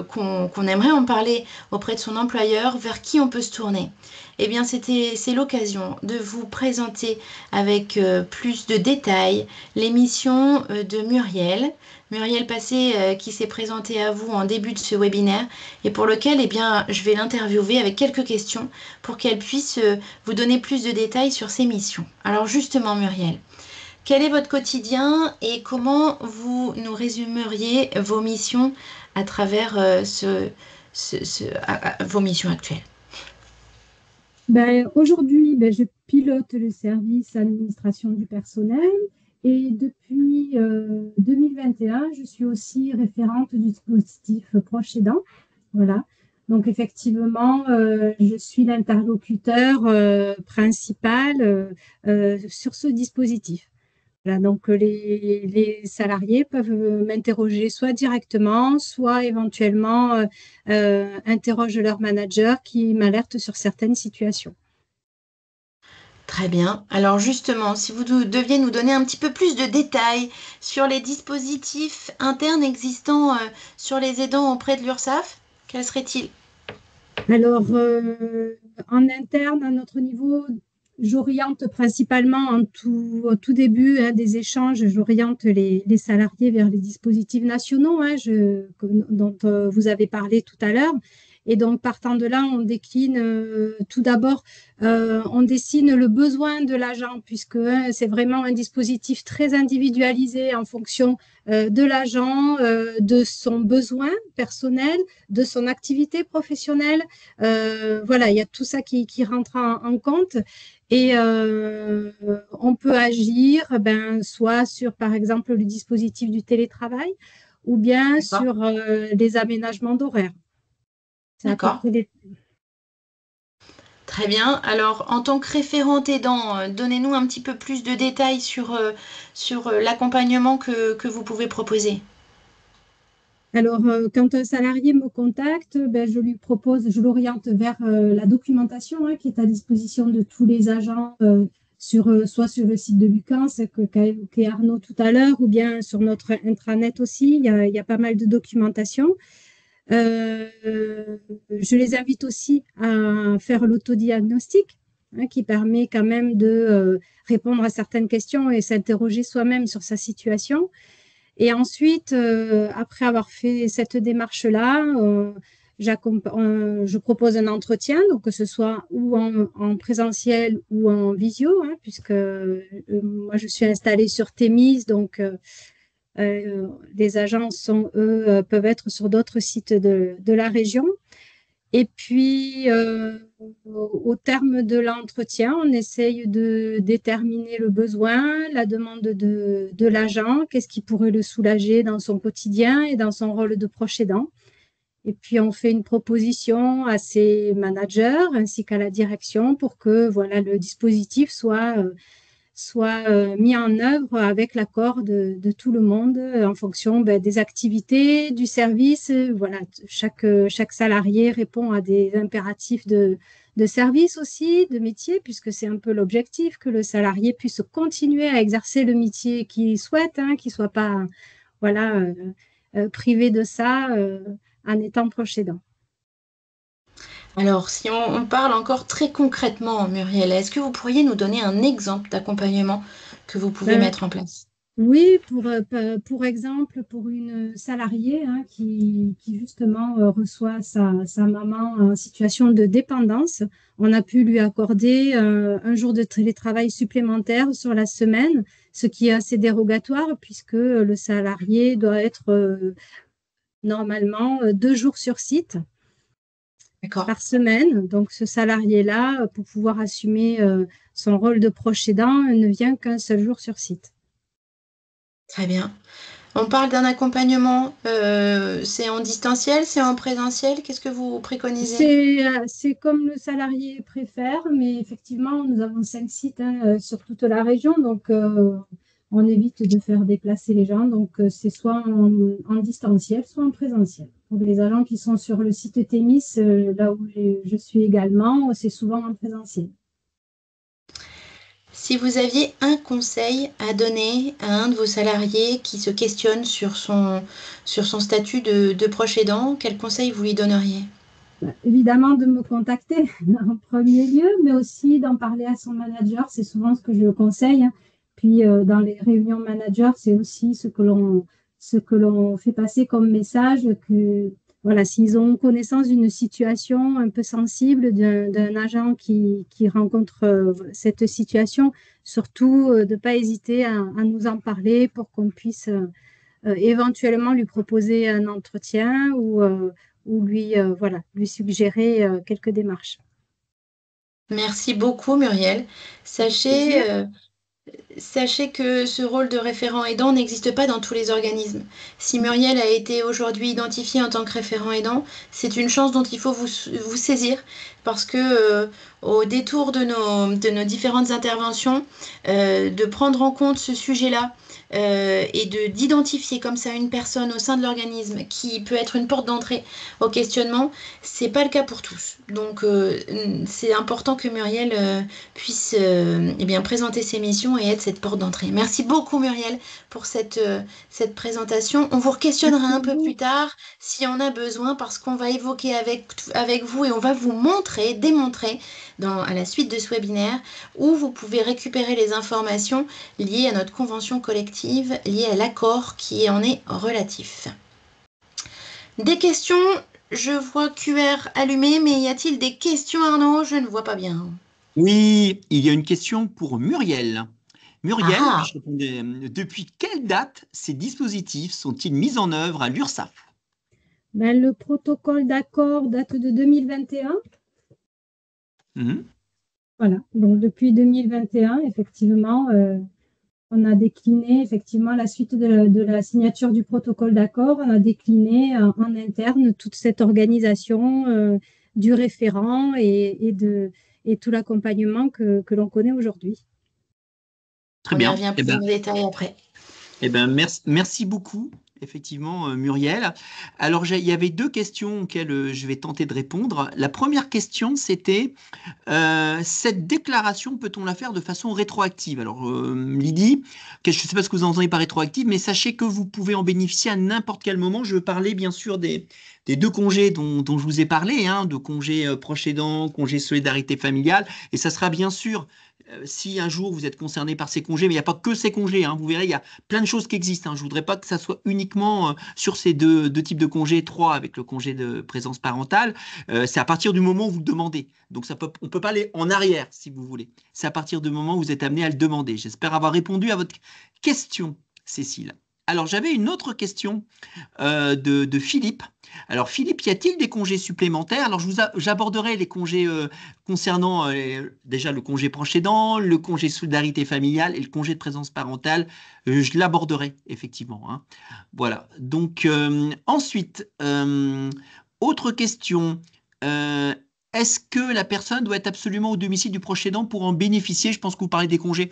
qu'on aimerait en parler auprès de son employeur, vers qui on peut se tourner? Eh bien, c'est l'occasion de vous présenter avec plus de détails l'émission de Muriel. Muriel Passé qui s'est présentée à vous en début de ce webinaire et pour lequel eh bien, je vais l'interviewer avec quelques questions pour qu'elle puisse vous donner plus de détails sur ses missions. Alors justement, Muriel, quel est votre quotidien et comment vous nous résumeriez vos missions à travers vos missions actuelles?
Ben, aujourd'hui, ben, je pilote le service administration du personnel et depuis 2021, je suis aussi référente du dispositif proche aidant. Voilà. Donc effectivement, je suis l'interlocuteur principal sur ce dispositif. Voilà, donc les salariés peuvent m'interroger soit directement, soit éventuellement interrogent leur manager qui m'alerte sur certaines situations.
Très bien. Alors justement, si vous deviez nous donner un petit peu plus de détails sur les dispositifs internes existants sur les aidants auprès de l'URSSAF, quels seraient-ils?
Alors, en interne, à notre niveau, j'oriente principalement au tout début des échanges, j'oriente les salariés vers les dispositifs nationaux dont vous avez parlé tout à l'heure. Et donc, partant de là, on décline tout d'abord, on dessine le besoin de l'agent, puisque c'est vraiment un dispositif très individualisé en fonction de l'agent, de son besoin personnel, de son activité professionnelle. Voilà, il y a tout ça qui rentre en compte. Et on peut agir soit sur, par exemple, le dispositif du télétravail ou bien
D'accord.
sur les aménagements d'horaire. C'est à peu
D'accord.
près les...
Très bien. Alors, en tant que référente aidant, donnez-nous un petit peu plus de détails sur l'accompagnement que vous pouvez proposer.
Alors, quand un salarié me contacte, je lui propose, je l'oriente vers la documentation qui est à disposition de tous les agents soit sur le site de Lucans, qu'a évoqué Arnaud tout à l'heure, ou bien sur notre intranet aussi. Il y a pas mal de documentation. Je les invite aussi à faire l'autodiagnostic, qui permet quand même de répondre à certaines questions et s'interroger soi-même sur sa situation. Et ensuite, après avoir fait cette démarche-là, je propose un entretien, donc que ce soit ou en présentiel ou en visio, puisque moi je suis installée sur Thémis, donc les agents peuvent être sur d'autres sites de la région. Et puis, au terme de l'entretien, on essaye de déterminer le besoin, la demande de l'agent, qu'est-ce qui pourrait le soulager dans son quotidien et dans son rôle de proche aidant. Et puis, on fait une proposition à ses managers ainsi qu'à la direction pour que voilà, le dispositif soit mis en œuvre avec l'accord de tout le monde en fonction des activités, du service. Voilà, chaque salarié répond à des impératifs de service aussi, de métier, puisque c'est un peu l'objectif, que le salarié puisse continuer à exercer le métier qu'il souhaite, qu'il ne soit pas voilà, privé de ça en étant proche aidant.
Alors, si on parle encore très concrètement, Muriel, est-ce que vous pourriez nous donner un exemple d'accompagnement que vous pouvez
Euh,
mettre en place?
Oui, pour exemple, pour une salariée qui justement reçoit sa maman en situation de dépendance, on a pu lui accorder un jour de télétravail supplémentaire sur la semaine, ce qui est assez dérogatoire puisque le salarié doit être normalement 2 jours sur site
D'accord.
par semaine. Donc, ce salarié-là, pour pouvoir assumer son rôle de proche aidant, ne vient qu'un seul jour sur site.
Très bien. On parle d'un accompagnement, c'est en distanciel, c'est en présentiel? Qu'est-ce que vous préconisez?
C'est comme le salarié préfère, mais effectivement, nous avons 5 sites sur toute la région, donc on évite de faire déplacer les gens. Donc, c'est soit en distanciel, soit en présentiel. Pour les agents qui sont sur le site Thémis, là où je suis également, c'est souvent en présentiel.
Si vous aviez un conseil à donner à un de vos salariés qui se questionne sur son statut de proche aidant, quel conseil vous lui donneriez?
Évidemment, de me contacter en premier lieu, mais aussi d'en parler à son manager. C'est souvent ce que je conseille, hein. Puis, dans les réunions managers, c'est aussi ce que l'on fait passer comme message que, voilà, s'ils ont connaissance d'une situation un peu sensible d'un agent qui rencontre cette situation, surtout de ne pas hésiter à nous en parler pour qu'on puisse éventuellement lui proposer un entretien ou lui, voilà, lui suggérer quelques démarches.
Merci beaucoup, Muriel.
Avec plaisir.
Sachez, Sachez que ce rôle de référent aidant n'existe pas dans tous les organismes. Si Muriel a été aujourd'hui identifiée en tant que référent aidant, c'est une chance dont il faut vous saisir parce que au détour de nos différentes interventions, de prendre en compte ce sujet-là et d'identifier comme ça une personne au sein de l'organisme qui peut être une porte d'entrée au questionnement, c'est pas le cas pour tous. Donc c'est important que Muriel puisse eh bien, présenter ses missions et être cette porte d'entrée. Merci beaucoup Muriel pour cette présentation. On vous questionnera
Merci à
un peu plus
vous.
tard si on a besoin parce qu'on va évoquer avec vous et on va vous montrer, démontrer à la suite de ce webinaire où vous pouvez récupérer les informations liées à notre convention collective, liées à l'accord qui en est relatif. Des questions? Je vois QR allumé, mais y a-t-il des questions Arnaud? Je ne vois pas bien.
Oui, il y a une question pour Muriel.
Ah
Muriel,
ah.
puis-je répondais, depuis quelle date ces dispositifs sont-ils mis en œuvre à l'URSSAF?
Ben, le protocole d'accord date de 2021.
Mhm.
Voilà. Donc, depuis 2021, effectivement, on a décliné, effectivement, à la suite de la signature du protocole d'accord, on a décliné en interne toute cette organisation du référent et tout l'accompagnement que l'on connaît aujourd'hui.
Très
On y
bien.
revient plus en détail après.
Merci beaucoup, effectivement, Muriel. Alors, il y avait deux questions auxquelles je vais tenter de répondre. La première question, c'était cette déclaration, peut-on la faire de façon rétroactive? Alors, Lydie, je ne sais pas ce que vous entendez par rétroactive, mais sachez que vous pouvez en bénéficier à n'importe quel moment. Je veux parler, bien sûr, des deux congés dont je vous ai parlé, hein, de congé proche aidant, congé solidarité familiale. Et ça sera bien sûr, si un jour vous êtes concerné par ces congés, mais il n'y a pas que ces congés, hein, vous verrez, il y a plein de choses qui existent, hein. Je ne voudrais pas que ça soit uniquement sur ces deux types de congés, trois avec le congé de présence parentale. C'est à partir du moment où vous le demandez. Donc, on ne peut pas aller en arrière, si vous voulez. C'est à partir du moment où vous êtes amené à le demander. J'espère avoir répondu à votre question, Cécile. Alors, j'avais une autre question de Philippe. Alors, Philippe, y a-t-il des congés supplémentaires? Alors, j'aborderai les congés concernant déjà le congé proche aidant, le congé solidarité familiale et le congé de présence parentale. Je l'aborderai, effectivement, hein. Voilà. Donc, ensuite, autre question. Euh, Est-ce que la personne doit être absolument au domicile du proche aidant pour en bénéficier? Je pense que vous parlez des congés.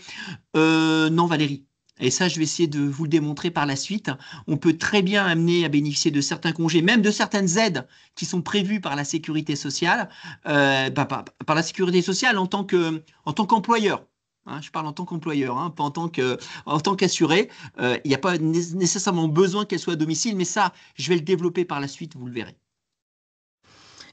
Non, Valérie. Et ça, je vais essayer de vous le démontrer par la suite. On peut très bien amener à bénéficier de certains congés, même de certaines aides qui sont prévues par la sécurité sociale, par la sécurité sociale en tant qu'employeur. Hein, je parle en tant qu'employeur, hein, pas en tant qu'assuré. Il n'y a pas nécessairement besoin qu'elle soit à domicile, mais ça, je vais le développer par la suite, vous le verrez.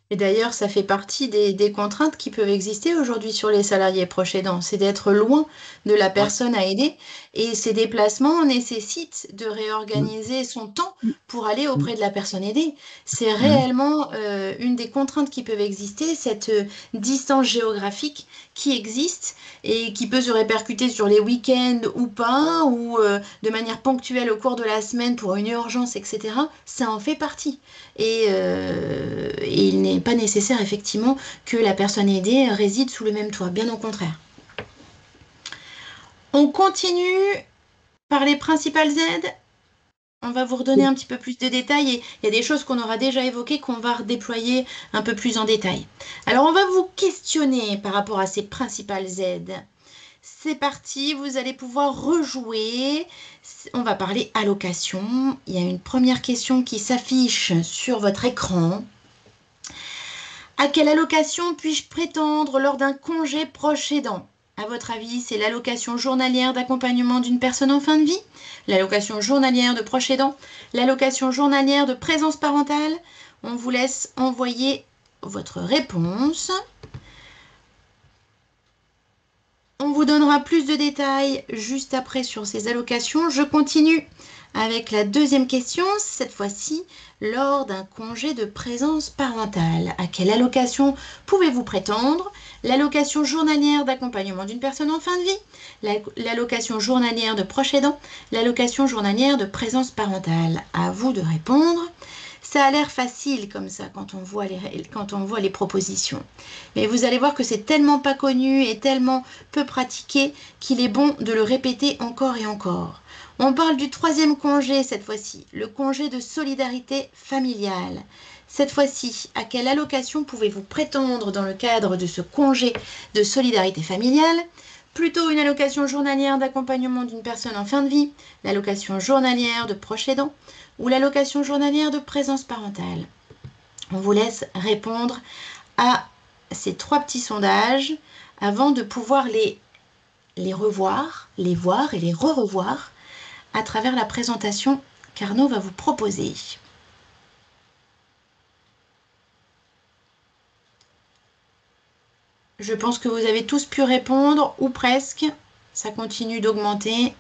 Et d'ailleurs, ça fait partie des contraintes qui peuvent exister aujourd'hui sur les salariés proches aidants, c'est d'être loin de la
Ouais.
personne à aider. Et ces déplacements nécessitent de
Mm,
réorganiser son temps pour aller
mm,
auprès de la personne aidée. C'est
mm.
réellement une des contraintes qui peuvent exister, cette distance géographique qui existe et qui peut se répercuter sur les week-ends ou pas, ou de manière ponctuelle au cours de la semaine pour une urgence, etc., ça en fait partie. Et il n'est pas nécessaire effectivement que la personne aidée réside sous le même toit, bien au contraire. On continue par les principales aides. On va vous redonner un petit peu plus de détails et il y a des choses qu'on aura déjà évoquées qu'on va redéployer un peu plus en détail. Alors, on va vous questionner par rapport à ces principales aides. C'est parti, vous allez pouvoir rejouer. On va parler allocation. Il y a une première question qui s'affiche sur votre écran. À quelle allocation puis-je prétendre lors d'un congé proche aidant? À votre avis, c'est l'allocation journalière d'accompagnement d'une personne en fin de vie, l'allocation journalière de proche aidant, l'allocation journalière de présence parentale? On vous laisse envoyer votre réponse. On vous donnera plus de détails juste après sur ces allocations. Je continue avec la deuxième question, cette fois-ci lors d'un congé de présence parentale. À quelle allocation pouvez-vous prétendre? L'allocation journalière d'accompagnement d'une personne en fin de vie, l'allocation journalière de proche aidant, l'allocation journalière de présence parentale. À vous de répondre. Ça a l'air facile comme ça quand on voit les propositions. Mais vous allez voir que c'est tellement pas connu et tellement peu pratiqué qu'il est bon de le répéter encore et encore. On parle du troisième congé cette fois-ci, le congé de solidarité familiale. Cette fois-ci, à quelle allocation pouvez-vous prétendre dans le cadre de ce congé de solidarité familiale? Plutôt une allocation journalière d'accompagnement d'une personne en fin de vie, l'allocation journalière de proche aidant ou l'allocation journalière de présence parentale. On vous laisse répondre à ces trois petits sondages avant de pouvoir les revoir, les voir et les re-revoir à travers la présentation qu'Arnaud va vous proposer. Je pense que vous avez tous pu répondre, ou presque. Ça continue d'augmenter.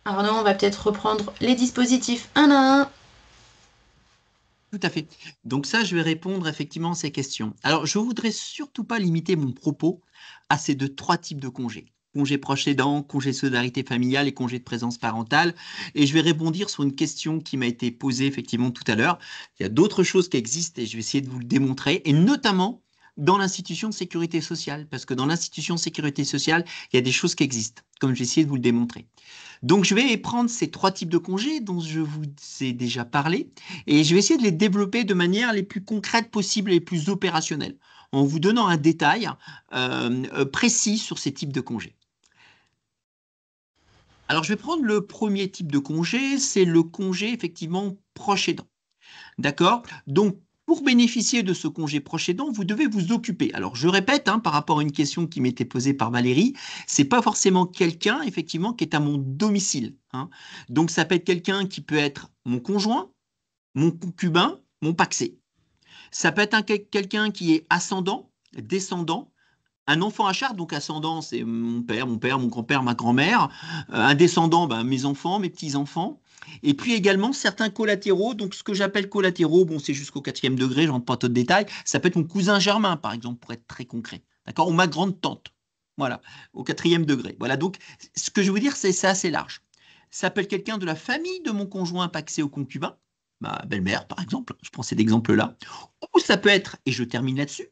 Arnaud, on va peut-être reprendre les dispositifs un à un.
Tout à fait. Donc ça, je vais répondre effectivement à ces questions. Alors, je ne voudrais surtout pas limiter mon propos à ces trois types de congés. Congé proche aidant, congé de solidarité familiale et congé de présence parentale. Et je vais rebondir sur une question qui m'a été posée effectivement tout à l'heure. Il y a d'autres choses qui existent et je vais essayer de vous le démontrer, et notamment dans l'institution de sécurité sociale, parce que dans l'institution de sécurité sociale, il y a des choses qui existent, comme je vais essayer de vous le démontrer. Donc, je vais prendre ces trois types de congés dont je vous ai déjà parlé et je vais essayer de les développer de manière les plus concrète possible et les plus opérationnelle, en vous donnant un détail précis sur ces types de congés. Alors, je vais prendre le premier type de congé, c'est le congé effectivement proche aidant. D'accord? Donc, pour bénéficier de ce congé proche aidant, vous devez vous occuper. Alors, je répète, par rapport à une question qui m'était posée par Valérie, c'est pas forcément quelqu'un, effectivement, qui est à mon domicile. Donc, ça peut être quelqu'un qui peut être mon conjoint, mon concubin, mon pacsé. Ça peut être quelqu'un qui est ascendant, descendant, un enfant à charge, donc ascendant, c'est mon père, mon grand-père, ma grand-mère. Un descendant, mes enfants, mes petits-enfants. Et puis également certains collatéraux. Donc ce que j'appelle collatéraux, bon, c'est jusqu'au 4e degré, je rentre pas trop de détails. Ça peut être mon cousin germain, par exemple, pour être très concret. D'accord? Ou ma grande-tante. Voilà, au 4e degré. Voilà, donc ce que je veux dire, c'est assez large. Ça peut être quelqu'un de la famille de mon conjoint pacsé au concubin, ma belle-mère, par exemple. Je prends cet exemple-là. Ou ça peut être, et je termine là-dessus,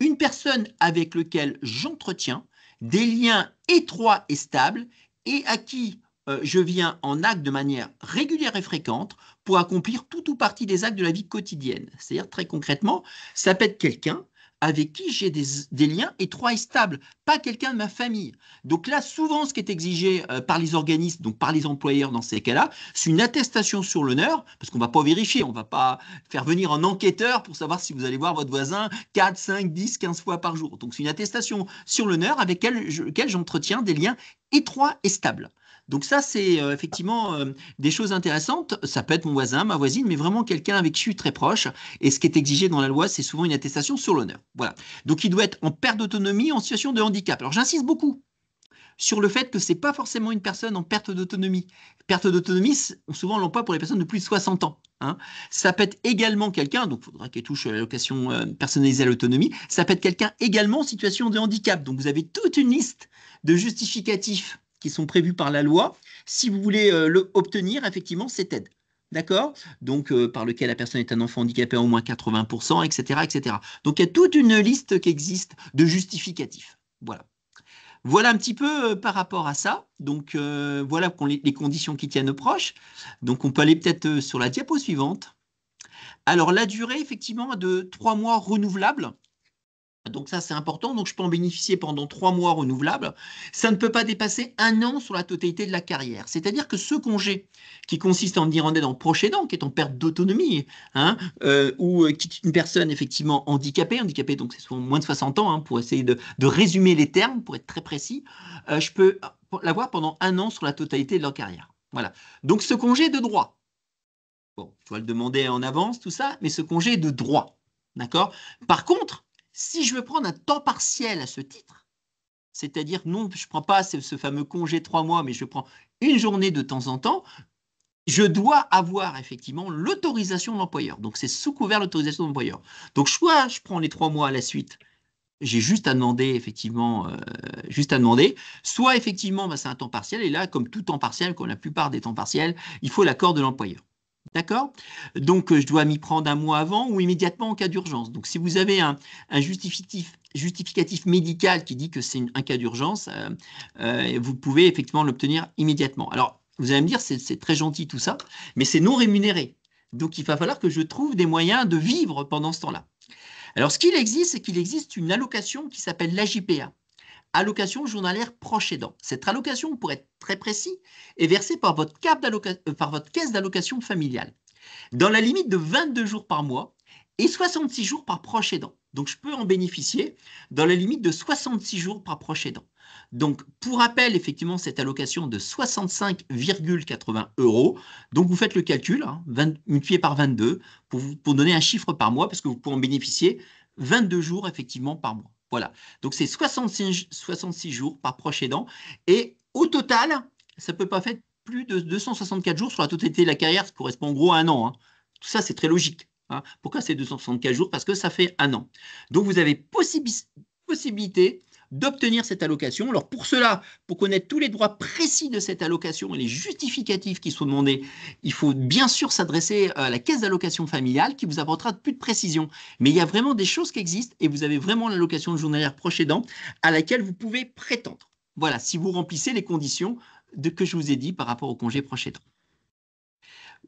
une personne avec laquelle j'entretiens des liens étroits et stables et à qui je viens en acte de manière régulière et fréquente pour accomplir tout ou partie des actes de la vie quotidienne. C'est-à-dire, très concrètement, ça peut être quelqu'un avec qui j'ai des liens étroits et stables, pas quelqu'un de ma famille. Donc là, souvent, ce qui est exigé par les organismes, donc par les employeurs dans ces cas-là, c'est une attestation sur l'honneur, parce qu'on ne va pas vérifier, on ne va pas faire venir un enquêteur pour savoir si vous allez voir votre voisin 4, 5, 10, 15 fois par jour. Donc c'est une attestation sur l'honneur avec laquelle j'entretiens des liens étroits et stables. Donc ça, c'est effectivement des choses intéressantes. Ça peut être mon voisin, ma voisine, mais vraiment quelqu'un avec qui je suis très proche. Et ce qui est exigé dans la loi, c'est souvent une attestation sur l'honneur. Voilà. Donc il doit être en perte d'autonomie, en situation de handicap. Alors j'insiste beaucoup. sur le fait que ce n'est pas forcément une personne en perte d'autonomie. Perte d'autonomie, souvent on l'emploie pour les personnes de plus de 60 ans. Hein. Ça peut être également quelqu'un, donc il faudra qu'elle touche l'allocation personnalisée à l'autonomie, ça peut être quelqu'un également en situation de handicap. Donc vous avez toute une liste de justificatifs qui sont prévus par la loi si vous voulez obtenir effectivement cette aide. D'accord? Donc, par lequel la personne est un enfant handicapé à au moins 80%, etc., etc. Donc, il y a toute une liste qui existe de justificatifs. Voilà. Voilà un petit peu par rapport à ça. Donc, voilà les conditions qui tiennent proches. Donc, on peut aller peut-être sur la diapo suivante. Alors, la durée, effectivement, est de 3 mois renouvelables. Donc ça, c'est important. Donc, je peux en bénéficier pendant 3 mois renouvelables. Ça ne peut pas dépasser 1 an sur la totalité de la carrière. C'est-à-dire que ce congé qui consiste en venir en aide en proche aidant, qui est en perte d'autonomie, hein, ou qui est une personne effectivement handicapée, donc c'est souvent moins de 60 ans, hein, pour essayer de résumer les termes, pour être très précis, je peux l'avoir pendant 1 an sur la totalité de leur carrière. Voilà. Donc, ce congé est de droit. Bon, il faut le demander en avance, tout ça, mais ce congé est de droit. D'accord? Par contre, si je veux prendre un temps partiel à ce titre, c'est-à-dire non, je ne prends pas ce fameux congé 3 mois, mais je prends une journée de temps en temps, je dois avoir effectivement l'autorisation de l'employeur. Donc, c'est sous couvert l'autorisation de l'employeur. Donc, soit je prends les 3 mois à la suite, j'ai juste à demander, effectivement, soit effectivement, c'est un temps partiel, et là, comme tout temps partiel, comme la plupart des temps partiels, il faut l'accord de l'employeur. D'accord? Donc, je dois m'y prendre 1 mois avant ou immédiatement en cas d'urgence. Donc, si vous avez un justificatif médical qui dit que c'est un cas d'urgence, vous pouvez effectivement l'obtenir immédiatement. Alors, vous allez me dire, c'est très gentil tout ça, mais c'est non rémunéré. Donc, il va falloir que je trouve des moyens de vivre pendant ce temps-là. Alors, ce qu'il existe, c'est qu'il existe une allocation qui s'appelle l'AJPA. Allocation journalière proche aidant. Cette allocation, pour être très précis, est versée par votre caisse d'allocation familiale, dans la limite de 22 jours par mois et 66 jours par proche aidant. Donc, je peux en bénéficier dans la limite de 66 jours par proche aidant. Donc, pour rappel, effectivement, cette allocation de 65,80 €, donc vous faites le calcul, hein, multiplié par 22, pour donner un chiffre par mois, parce que vous pouvez en bénéficier 22 jours, effectivement, par mois. Voilà, donc c'est 66 jours par proche aidant. Et au total, ça ne peut pas faire plus de 264 jours sur la totalité de la carrière, ça correspond en gros à 1 an. Hein. Tout ça, c'est très logique. Hein. Pourquoi c'est 264 jours? Parce que ça fait 1 an. Donc, vous avez possibilité d'obtenir cette allocation. Alors, pour cela, pour connaître tous les droits précis de cette allocation et les justificatifs qui sont demandés, il faut bien sûr s'adresser à la caisse d'allocation familiale qui vous apportera plus de précision. Mais il y a vraiment des choses qui existent et vous avez vraiment l'allocation journalière proche aidant à laquelle vous pouvez prétendre. Voilà, si vous remplissez les conditions que je vous ai dit par rapport au congé proche aidant.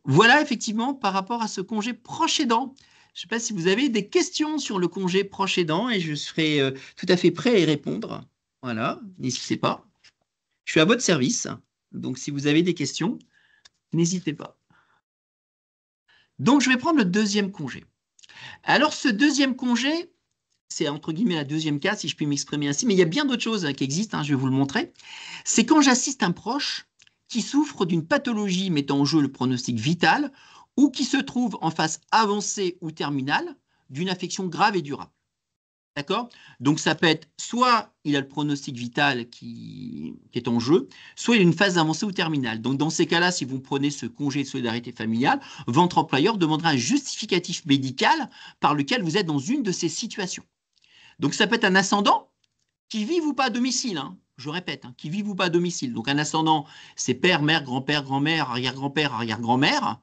Voilà effectivement par rapport à ce congé proche aidant. Je ne sais pas si vous avez des questions sur le congé proche aidant et je serai tout à fait prêt à y répondre. Voilà, n'hésitez pas. Je suis à votre service. Donc, si vous avez des questions, n'hésitez pas. Donc, je vais prendre le deuxième congé. Alors, ce deuxième congé, c'est entre guillemets la deuxième case, si je puis m'exprimer ainsi, mais il y a bien d'autres choses qui existent, je vais vous le montrer. C'est quand j'assiste un proche qui souffre d'une pathologie mettant en jeu le pronostic vital ou qui se trouve en phase avancée ou terminale d'une affection grave et durable. D'accord? Donc, ça peut être soit il a le pronostic vital qui est en jeu, soit il a une phase avancée ou terminale. Donc, dans ces cas-là, si vous prenez ce congé de solidarité familiale, votre employeur demandera un justificatif médical par lequel vous êtes dans une de ces situations. Donc, ça peut être un ascendant qui vive ou pas à domicile, hein. Je répète, hein, qui vive ou pas à domicile. Donc, un ascendant, c'est père, mère, grand-père, grand-mère, arrière-grand-père, arrière-grand-mère.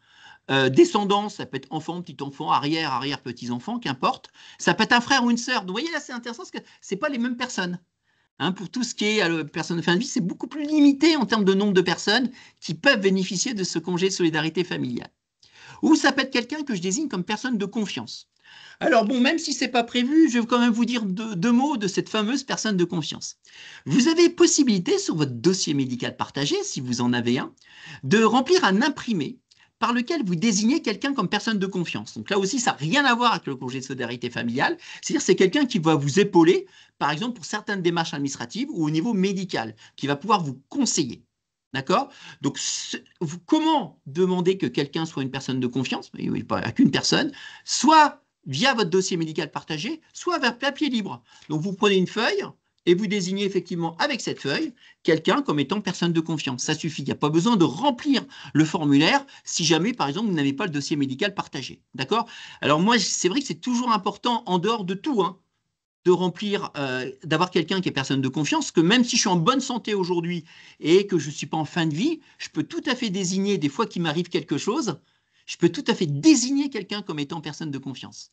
Descendant, ça peut être enfant, petit-enfant, arrière, arrière-petits-enfants, qu'importe. Ça peut être un frère ou une sœur. Donc, vous voyez, là, c'est intéressant parce que ce n'est pas les mêmes personnes. Hein, pour tout ce qui est personne de fin de vie, c'est beaucoup plus limité en termes de nombre de personnes qui peuvent bénéficier de ce congé de solidarité familiale. Ou ça peut être quelqu'un que je désigne comme personne de confiance. Alors bon, même si ce n'est pas prévu, je vais quand même vous dire deux mots de cette fameuse personne de confiance. Vous avez possibilité sur votre dossier médical partagé, si vous en avez un, de remplir un imprimé par lequel vous désignez quelqu'un comme personne de confiance. Donc là aussi, ça n'a rien à voir avec le congé de solidarité familiale. C'est-à-dire c'est quelqu'un qui va vous épauler, par exemple, pour certaines démarches administratives ou au niveau médical, qui va pouvoir vous conseiller. D'accord? Donc, comment demander que quelqu'un soit une personne de confiance? Il n'y a pas qu'une personne. Soit via votre dossier médical partagé, soit vers papier libre. Donc, vous prenez une feuille, et vous désignez effectivement avec cette feuille quelqu'un comme étant personne de confiance. Ça suffit, il n'y a pas besoin de remplir le formulaire si jamais, par exemple, vous n'avez pas le dossier médical partagé. D'accord? Alors moi, c'est vrai que c'est toujours important, en dehors de tout, hein, de remplir, d'avoir quelqu'un qui est personne de confiance, que même si je suis en bonne santé aujourd'hui et que je ne suis pas en fin de vie, je peux tout à fait désigner, des fois qu'il m'arrive quelque chose, je peux tout à fait désigner quelqu'un comme étant personne de confiance.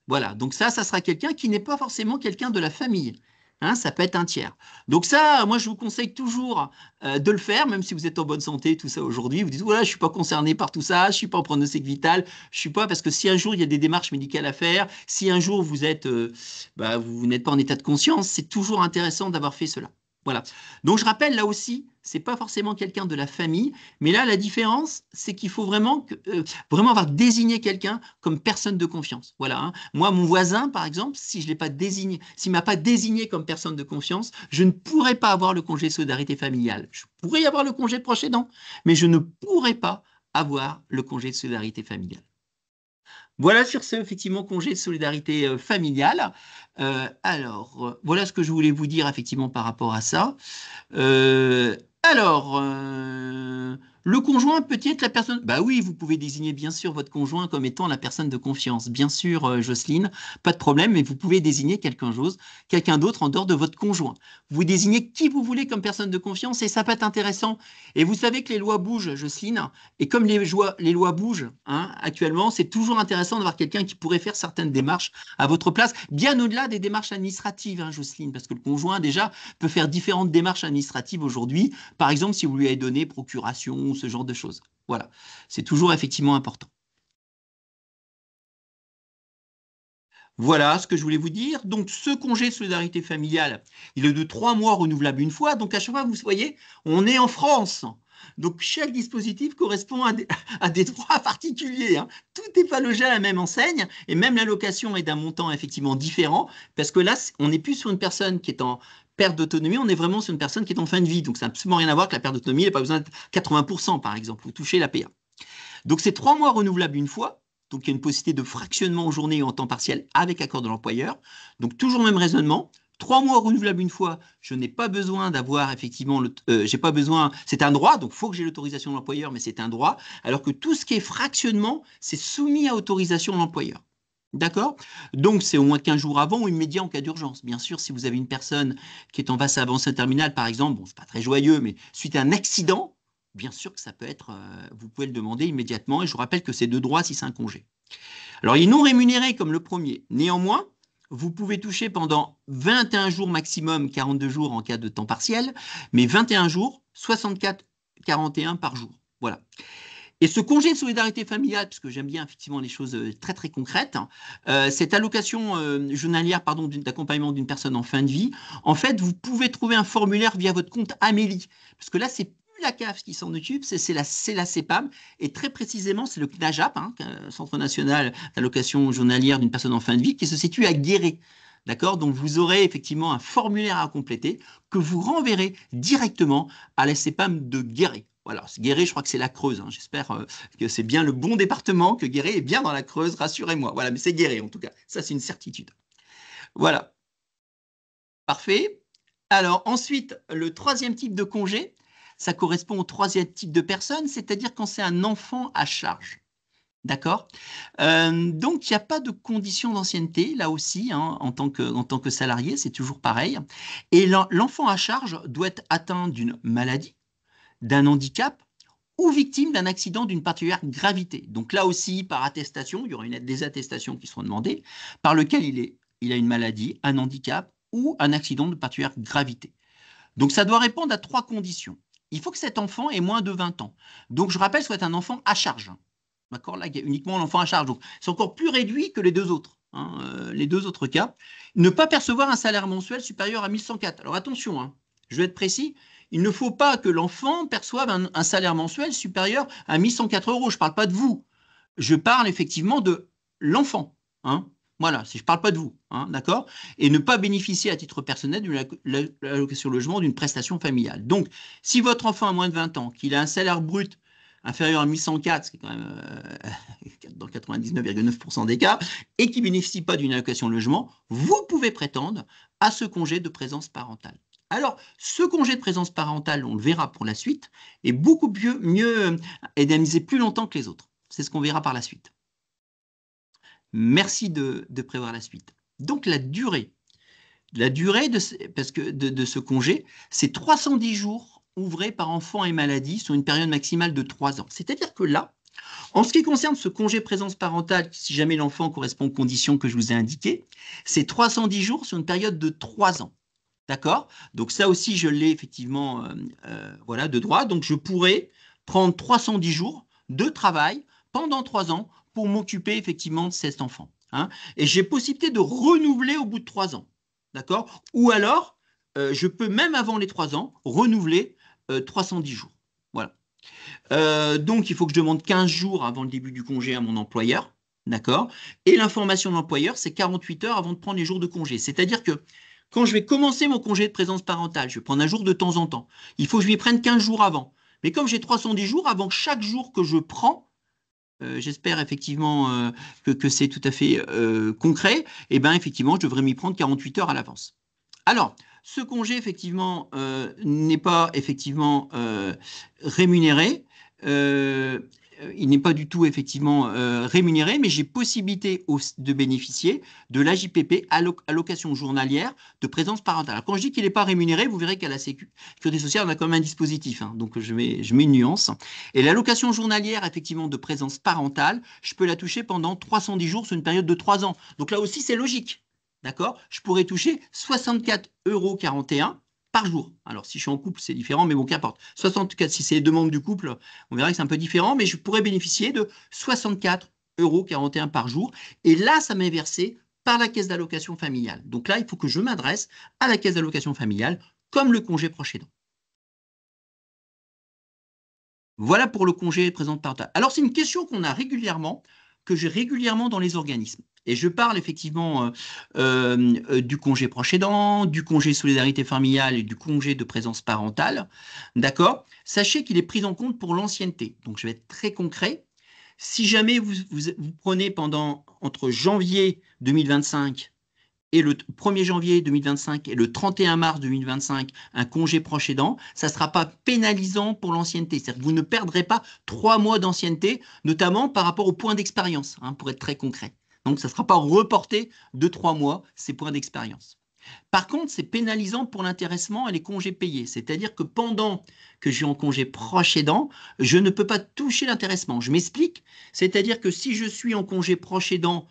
Voilà, donc ça sera quelqu'un qui n'est pas forcément quelqu'un de la famille. Hein, ça peut être un tiers. Donc ça, moi, je vous conseille toujours de le faire, même si vous êtes en bonne santé, tout ça aujourd'hui. Vous dites, voilà, je ne suis pas concerné par tout ça, je ne suis pas en pronostic vital, je ne suis pas, parce que si un jour, il y a des démarches médicales à faire, si un jour, vous êtes, vous n'êtes pas en état de conscience, c'est toujours intéressant d'avoir fait cela. Voilà. Donc, je rappelle, là aussi, ce n'est pas forcément quelqu'un de la famille, mais là, la différence, c'est qu'il faut vraiment, vraiment avoir désigné quelqu'un comme personne de confiance. Voilà. Hein. Moi, mon voisin, par exemple, si je l'ai pas désigné, s'il m'a pas désigné comme personne de confiance, je ne pourrais pas avoir le congé de solidarité familiale. Je pourrais y avoir le congé de proche aidant, mais je ne pourrais pas avoir le congé de solidarité familiale. Voilà sur ce, effectivement, congé de solidarité familiale. Voilà ce que je voulais vous dire, effectivement, par rapport à ça. Euh, alors, le conjoint peut être la personne. Bah oui, vous pouvez désigner bien sûr votre conjoint comme étant la personne de confiance. Bien sûr, Jocelyne, pas de problème, mais vous pouvez désigner quelqu'un d'autre en dehors de votre conjoint. Vous désignez qui vous voulez comme personne de confiance et ça peut être intéressant. Et vous savez que les lois bougent, Jocelyne, et comme les lois bougent hein, actuellement, c'est toujours intéressant d'avoir quelqu'un qui pourrait faire certaines démarches à votre place, bien au-delà des démarches administratives, hein, Jocelyne, parce que le conjoint déjà peut faire différentes démarches administratives aujourd'hui. Par exemple, si vous lui avez donné procuration, ce genre de choses. Voilà, c'est toujours effectivement important. Voilà ce que je voulais vous dire. Donc, ce congé de solidarité familiale, il est de 3 mois renouvelable une fois. Donc, à chaque fois, vous voyez, on est en France. Donc, chaque dispositif correspond à des droits particuliers. Hein. Tout n'est pas logé à la même enseigne et même l'allocation est d'un montant effectivement différent parce que là, on n'est plus sur une personne qui est en perte d'autonomie, on est vraiment sur une personne qui est en fin de vie. Donc, ça n'a absolument rien à voir avec la perte d'autonomie. Il n'y a pas besoin de 80%, par exemple. Vous touchez la PA. Donc, c'est 3 mois renouvelables une fois. Donc, il y a une possibilité de fractionnement en journée et en temps partiel avec accord de l'employeur. Donc, toujours le même raisonnement. 3 mois renouvelables une fois, je n'ai pas besoin d'avoir effectivement, j'ai pas besoin, c'est un droit, donc il faut que j'ai l'autorisation de l'employeur, mais c'est un droit, alors que tout ce qui est fractionnement, c'est soumis à autorisation de l'employeur. D'accord? Donc, c'est au moins 15 jours avant ou immédiat en cas d'urgence. Bien sûr, si vous avez une personne qui est en phase avancée terminale, par exemple, bon, c'est pas très joyeux, mais suite à un accident, bien sûr que ça peut être, vous pouvez le demander immédiatement, et je vous rappelle que c'est de droit si c'est un congé. Alors, il est non rémunéré comme le premier. Néanmoins, vous pouvez toucher pendant 21 jours maximum, 42 jours en cas de temps partiel, mais 21 jours, 64, 41 par jour. Voilà. Et ce congé de solidarité familiale, puisque j'aime bien effectivement les choses très très concrètes, cette allocation journalière d'accompagnement d'une personne en fin de vie, en fait, vous pouvez trouver un formulaire via votre compte Amélie, parce que là, c'est plus la CAF qui s'en occupe, c'est la CEPAM, et très précisément, c'est le CNAJAP, hein, Centre national d'allocation journalière d'une personne en fin de vie, qui se situe à Guéret. D'accord? Donc, vous aurez effectivement un formulaire à compléter que vous renverrez directement à la CEPAM de Guéret. Voilà, Guéret, je crois que c'est la Creuse. Hein. J'espère que c'est bien le bon département, que Guéret est bien dans la Creuse, rassurez-moi. Voilà, mais c'est Guéret en tout cas. Ça, c'est une certitude. Voilà. Parfait. Alors, ensuite, le troisième type de congé, ça correspond au troisième type de personne, c'est-à-dire quand c'est un enfant à charge. D'accord? Donc, il n'y a pas de condition d'ancienneté, là aussi, hein, en tant que salarié, c'est toujours pareil. Et l'enfant à charge doit être atteint d'une maladie, d'un handicap ou victime d'un accident d'une particulière gravité. Donc là aussi, par attestation, il y aura des attestations qui seront demandées, par lequel il a une maladie, un handicap ou un accident de particulière gravité. Donc ça doit répondre à 3 conditions. Il faut que cet enfant ait moins de 20 ans. Donc je rappelle, soit un enfant à charge. D'accord? Là, il y a uniquement l'enfant à charge. Donc c'est encore plus réduit que les deux autres. Hein, les deux autres cas. Ne pas percevoir un salaire mensuel supérieur à 1104. Alors attention, hein, je vais être précis. Il ne faut pas que l'enfant perçoive un salaire mensuel supérieur à 1104 euros. Je ne parle pas de vous. Je parle effectivement de l'enfant. Hein. Voilà, si je ne parle pas de vous. Hein, d'accord? Et ne pas bénéficier à titre personnel de l'allocation logement d'une prestation familiale. Donc, si votre enfant a moins de 20 ans, qu'il a un salaire brut inférieur à 1104, ce qui est quand même dans 99,9% des cas, et qui ne bénéficie pas d'une allocation logement, vous pouvez prétendre à ce congé de présence parentale. Alors, ce congé de présence parentale, on le verra pour la suite, est beaucoup mieux indemnisé plus longtemps que les autres. C'est ce qu'on verra par la suite. Merci de prévoir la suite. Donc, la durée de ce congé, c'est 310 jours ouvrés par enfant et maladie sur une période maximale de 3 ans. C'est-à-dire que là, en ce qui concerne ce congé présence parentale, si jamais l'enfant correspond aux conditions que je vous ai indiquées, c'est 310 jours sur une période de 3 ans. D'accord? Donc ça aussi, je l'ai effectivement voilà, de droit. Donc je pourrais prendre 310 jours de travail pendant 3 ans pour m'occuper effectivement de cet enfant. Hein. Et j'ai possibilité de renouveler au bout de 3 ans. D'accord? Ou alors, je peux même avant les 3 ans renouveler 310 jours. Voilà. Donc, il faut que je demande 15 jours avant le début du congé à mon employeur. D'accord? Et l'information de l'employeur, c'est 48 heures avant de prendre les jours de congé. C'est-à-dire que quand je vais commencer mon congé de présence parentale, je vais prendre un jour de temps en temps. Il faut que je m'y prenne 15 jours avant. Mais comme j'ai 310 jours, avant chaque jour que je prends, j'espère effectivement que c'est tout à fait concret, et bien effectivement, je devrais m'y prendre 48 heures à l'avance. Alors, ce congé, effectivement, n'est pas effectivement rémunéré. Il n'est pas du tout effectivement rémunéré, mais j'ai possibilité de bénéficier de l'AJPP, allocation journalière de présence parentale. Alors, quand je dis qu'il n'est pas rémunéré, vous verrez qu'à la Sécurité sociale, on a quand même un dispositif. Hein, donc, je mets une nuance. Et l'allocation journalière, effectivement, de présence parentale, je peux la toucher pendant 310 jours sur une période de 3 ans. Donc là aussi, c'est logique. D'accord? Je pourrais toucher 64,41 € par jour. Alors, si je suis en couple, c'est différent, mais bon, qu'importe. 64, si c'est les deux membres du couple, on verra que c'est un peu différent, mais je pourrais bénéficier de 64,41 € par jour. Et là, ça m'est versé par la caisse d'allocation familiale. Donc là, il faut que je m'adresse à la caisse d'allocation familiale, comme le congé proche aidant. Voilà pour le congé de présence parentale. Alors, c'est une question qu'on a régulièrement, que j'ai régulièrement dans les organismes. Et je parle effectivement du congé proche aidant, du congé solidarité familiale et du congé de présence parentale. D'accord? Sachez qu'il est pris en compte pour l'ancienneté. Donc, je vais être très concret. Si jamais vous prenez entre janvier 2025 et le 1er janvier 2025 et le 31 mars 2025, un congé proche aidant, ça ne sera pas pénalisant pour l'ancienneté. C'est-à-dire que vous ne perdrez pas 3 mois d'ancienneté, notamment par rapport aux points d'expérience, hein, pour être très concret. Donc, ça ne sera pas reporté de 3 mois, ces points d'expérience. Par contre, c'est pénalisant pour l'intéressement et les congés payés. C'est-à-dire que pendant que je suis en congé proche aidant, je ne peux pas toucher l'intéressement. Je m'explique. C'est-à-dire que si je suis en congé proche aidant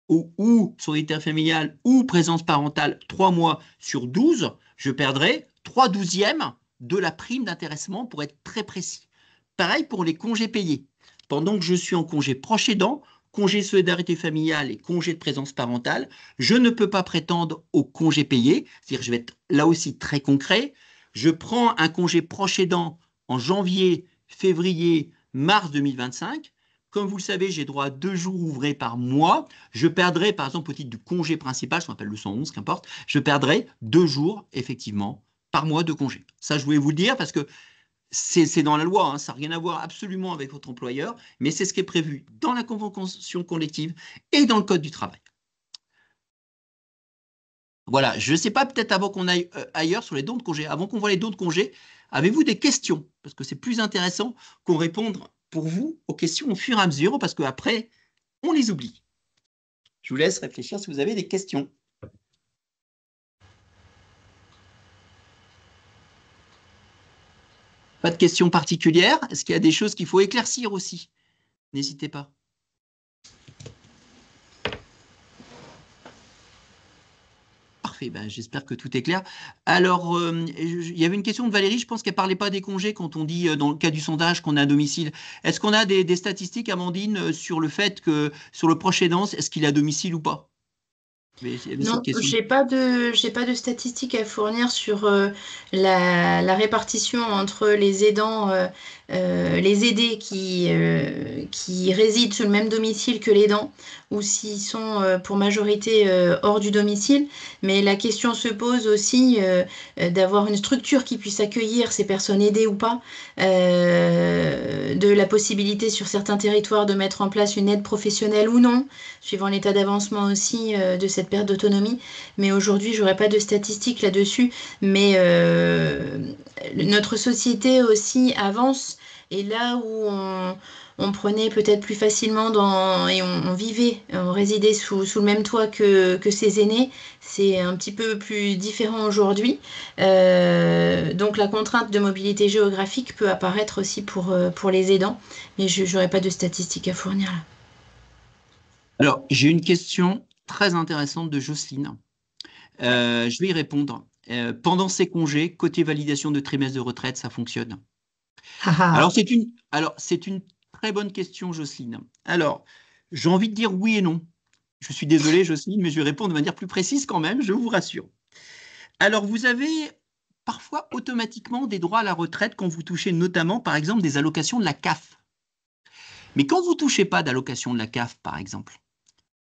ou solidarité familiale ou présence parentale 3 mois sur 12, je perdrai 3/12 de la prime d'intéressement pour être très précis. Pareil pour les congés payés. Pendant que je suis en congé proche aidant, congé solidarité familiale et congé de présence parentale, je ne peux pas prétendre au congé payé. C'est-à-dire, je vais être là aussi très concret. Je prends un congé proche aidant en janvier, février, mars 2025. Comme vous le savez, j'ai droit à 2 jours ouvrés par mois. Je perdrai, par exemple, au titre du congé principal, ce qu'on appelle le 111, qu'importe, je perdrai 2 jours, effectivement, par mois de congé. Ça, je voulais vous le dire parce que c'est dans la loi, hein, ça n'a rien à voir absolument avec votre employeur, mais c'est ce qui est prévu dans la convention collective et dans le code du travail. Voilà, je ne sais pas, peut-être avant qu'on aille ailleurs sur les dons de congé, avant qu'on voit les dons de congé, avez-vous des questions? Parce que c'est plus intéressant qu'on réponde pour vous aux questions au fur et à mesure, parce qu'après, on les oublie. Je vous laisse réfléchir si vous avez des questions. Pas de questions particulières? Est-ce qu'il y a des choses qu'il faut éclaircir aussi? N'hésitez pas. Parfait, ben, j'espère que tout est clair. Alors, il y avait une question de Valérie, je pense qu'elle ne parlait pas des congés quand on dit, dans le cas du sondage, qu'on a à domicile. Est-ce qu'on a des statistiques, Amandine, sur le fait que, sur le proche aidant, est-ce qu'il est à domicile ou pas?
Non, j'ai pas de statistiques à fournir sur la répartition entre les aidants, les aidés qui résident sur le même domicile que l'aidant, ou s'ils sont pour majorité hors du domicile. Mais la question se pose aussi d'avoir une structure qui puisse accueillir ces personnes aidées ou pas, de la possibilité sur certains territoires de mettre en place une aide professionnelle ou non, suivant l'état d'avancement aussi de cette cette perte d'autonomie. Mais aujourd'hui, j'aurais pas de statistiques là-dessus. Mais notre société aussi avance. Et là où on prenait peut-être plus facilement et on vivait, on résidait sous le même toit que ses aînés, c'est un petit peu plus différent aujourd'hui. Donc la contrainte de mobilité géographique peut apparaître aussi pour les aidants, mais je n'aurais pas de statistiques à fournir là.
Alors, j'ai une question très intéressante de Jocelyne.
Ouais.
Je vais y répondre. Pendant ces congés, côté validation de trimestre de retraite, ça fonctionne?
Haha.
Alors, c'est une très bonne question, Jocelyne. Alors, j'ai envie de dire oui et non. Je suis désolé, Jocelyne, mais je vais répondre de manière plus précise quand même, je vous rassure. Alors, vous avez parfois automatiquement des droits à la retraite quand vous touchez notamment, par exemple, des allocations de la CAF. Mais quand vous ne touchez pas d'allocation de la CAF, par exemple,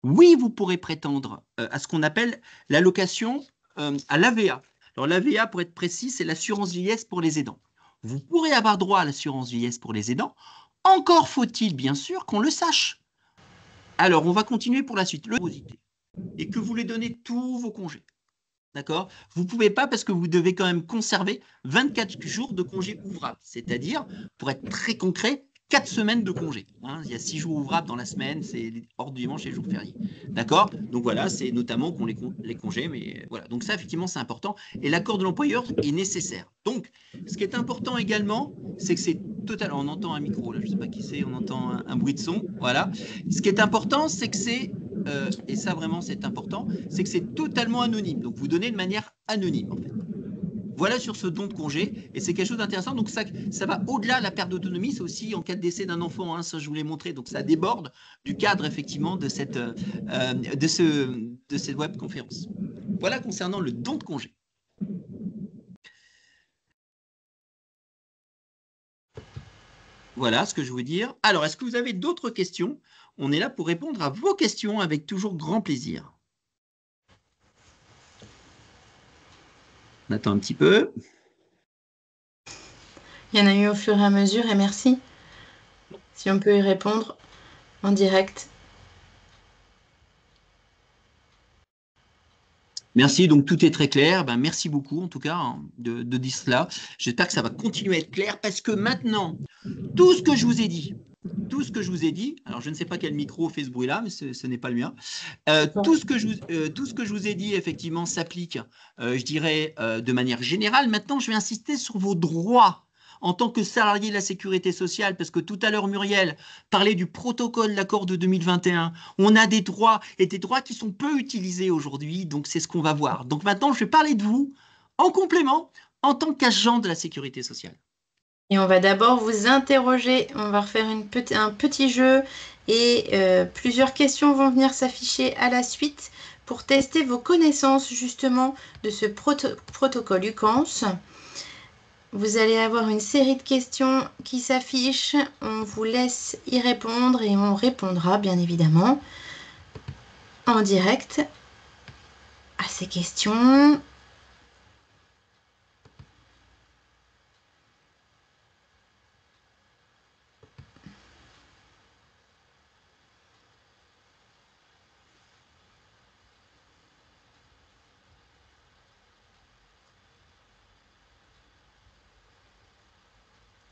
oui, vous pourrez prétendre à ce qu'on appelle l'allocation à l'AVA. Alors, l'AVA, pour être précis, c'est l'assurance vieillesse pour les aidants. Vous pourrez avoir droit à l'assurance vieillesse pour les aidants. Encore faut-il, bien sûr, qu'on le sache. Alors, on va continuer pour la suite. Le et que vous les donnez tous vos congés. D'accord? Vous ne pouvez pas parce que vous devez quand même conserver 24 jours de congés ouvrables. C'est-à-dire, pour être très concret, 4 semaines de congés. Hein. Il y a 6 jours ouvrables dans la semaine, c'est hors du dimanche et les jours fériés. D'accord? Donc voilà, c'est notamment qu'on les congés, mais voilà. Donc ça, effectivement, c'est important. Et l'accord de l'employeur est nécessaire. Donc, ce qui est important également, c'est que c'est total. On entend un micro, là, je ne sais pas qui c'est, on entend un bruit de son. Voilà. Ce qui est important, c'est que et ça vraiment c'est important, c'est que c'est totalement anonyme. Donc vous donnez de manière anonyme en fait. Voilà sur ce don de congé, et c'est quelque chose d'intéressant. Donc ça va au-delà de la perte d'autonomie, c'est aussi en cas de décès d'un enfant, hein, ça je vous l'ai montré, donc ça déborde du cadre effectivement de cette webconférence. Voilà concernant le don de congé. Voilà ce que je veux dire. Alors, est-ce que vous avez d'autres questions? On est là pour répondre à vos questions avec toujours grand plaisir. On attend un petit peu.
Il y en a eu au fur et à mesure et merci. Si on peut y répondre en direct.
Merci, donc tout est très clair. Ben, merci beaucoup en tout cas hein, de dire cela. J'espère que ça va continuer à être clair parce que maintenant, tout ce que je vous ai dit, tout ce que je vous ai dit, alors je ne sais pas quel micro fait ce bruit-là, mais ce n'est pas le mien. Tout ce que je vous ai dit, effectivement, s'applique, je dirais, de manière générale. Maintenant, je vais insister sur vos droits en tant que salarié de la sécurité sociale, parce que tout à l'heure, Muriel parlait du protocole d'accord de 2021. On a des droits et des droits qui sont peu utilisés aujourd'hui, donc c'est ce qu'on va voir. Donc maintenant, je vais parler de vous en complément en tant qu'agent de la sécurité sociale.
Et on va d'abord vous interroger. On va refaire un petit jeu et plusieurs questions vont venir s'afficher à la suite pour tester vos connaissances justement de ce protocole UCANS. Vous allez avoir une série de questions qui s'affichent. On vous laisse y répondre et on répondra bien évidemment en direct à ces questions.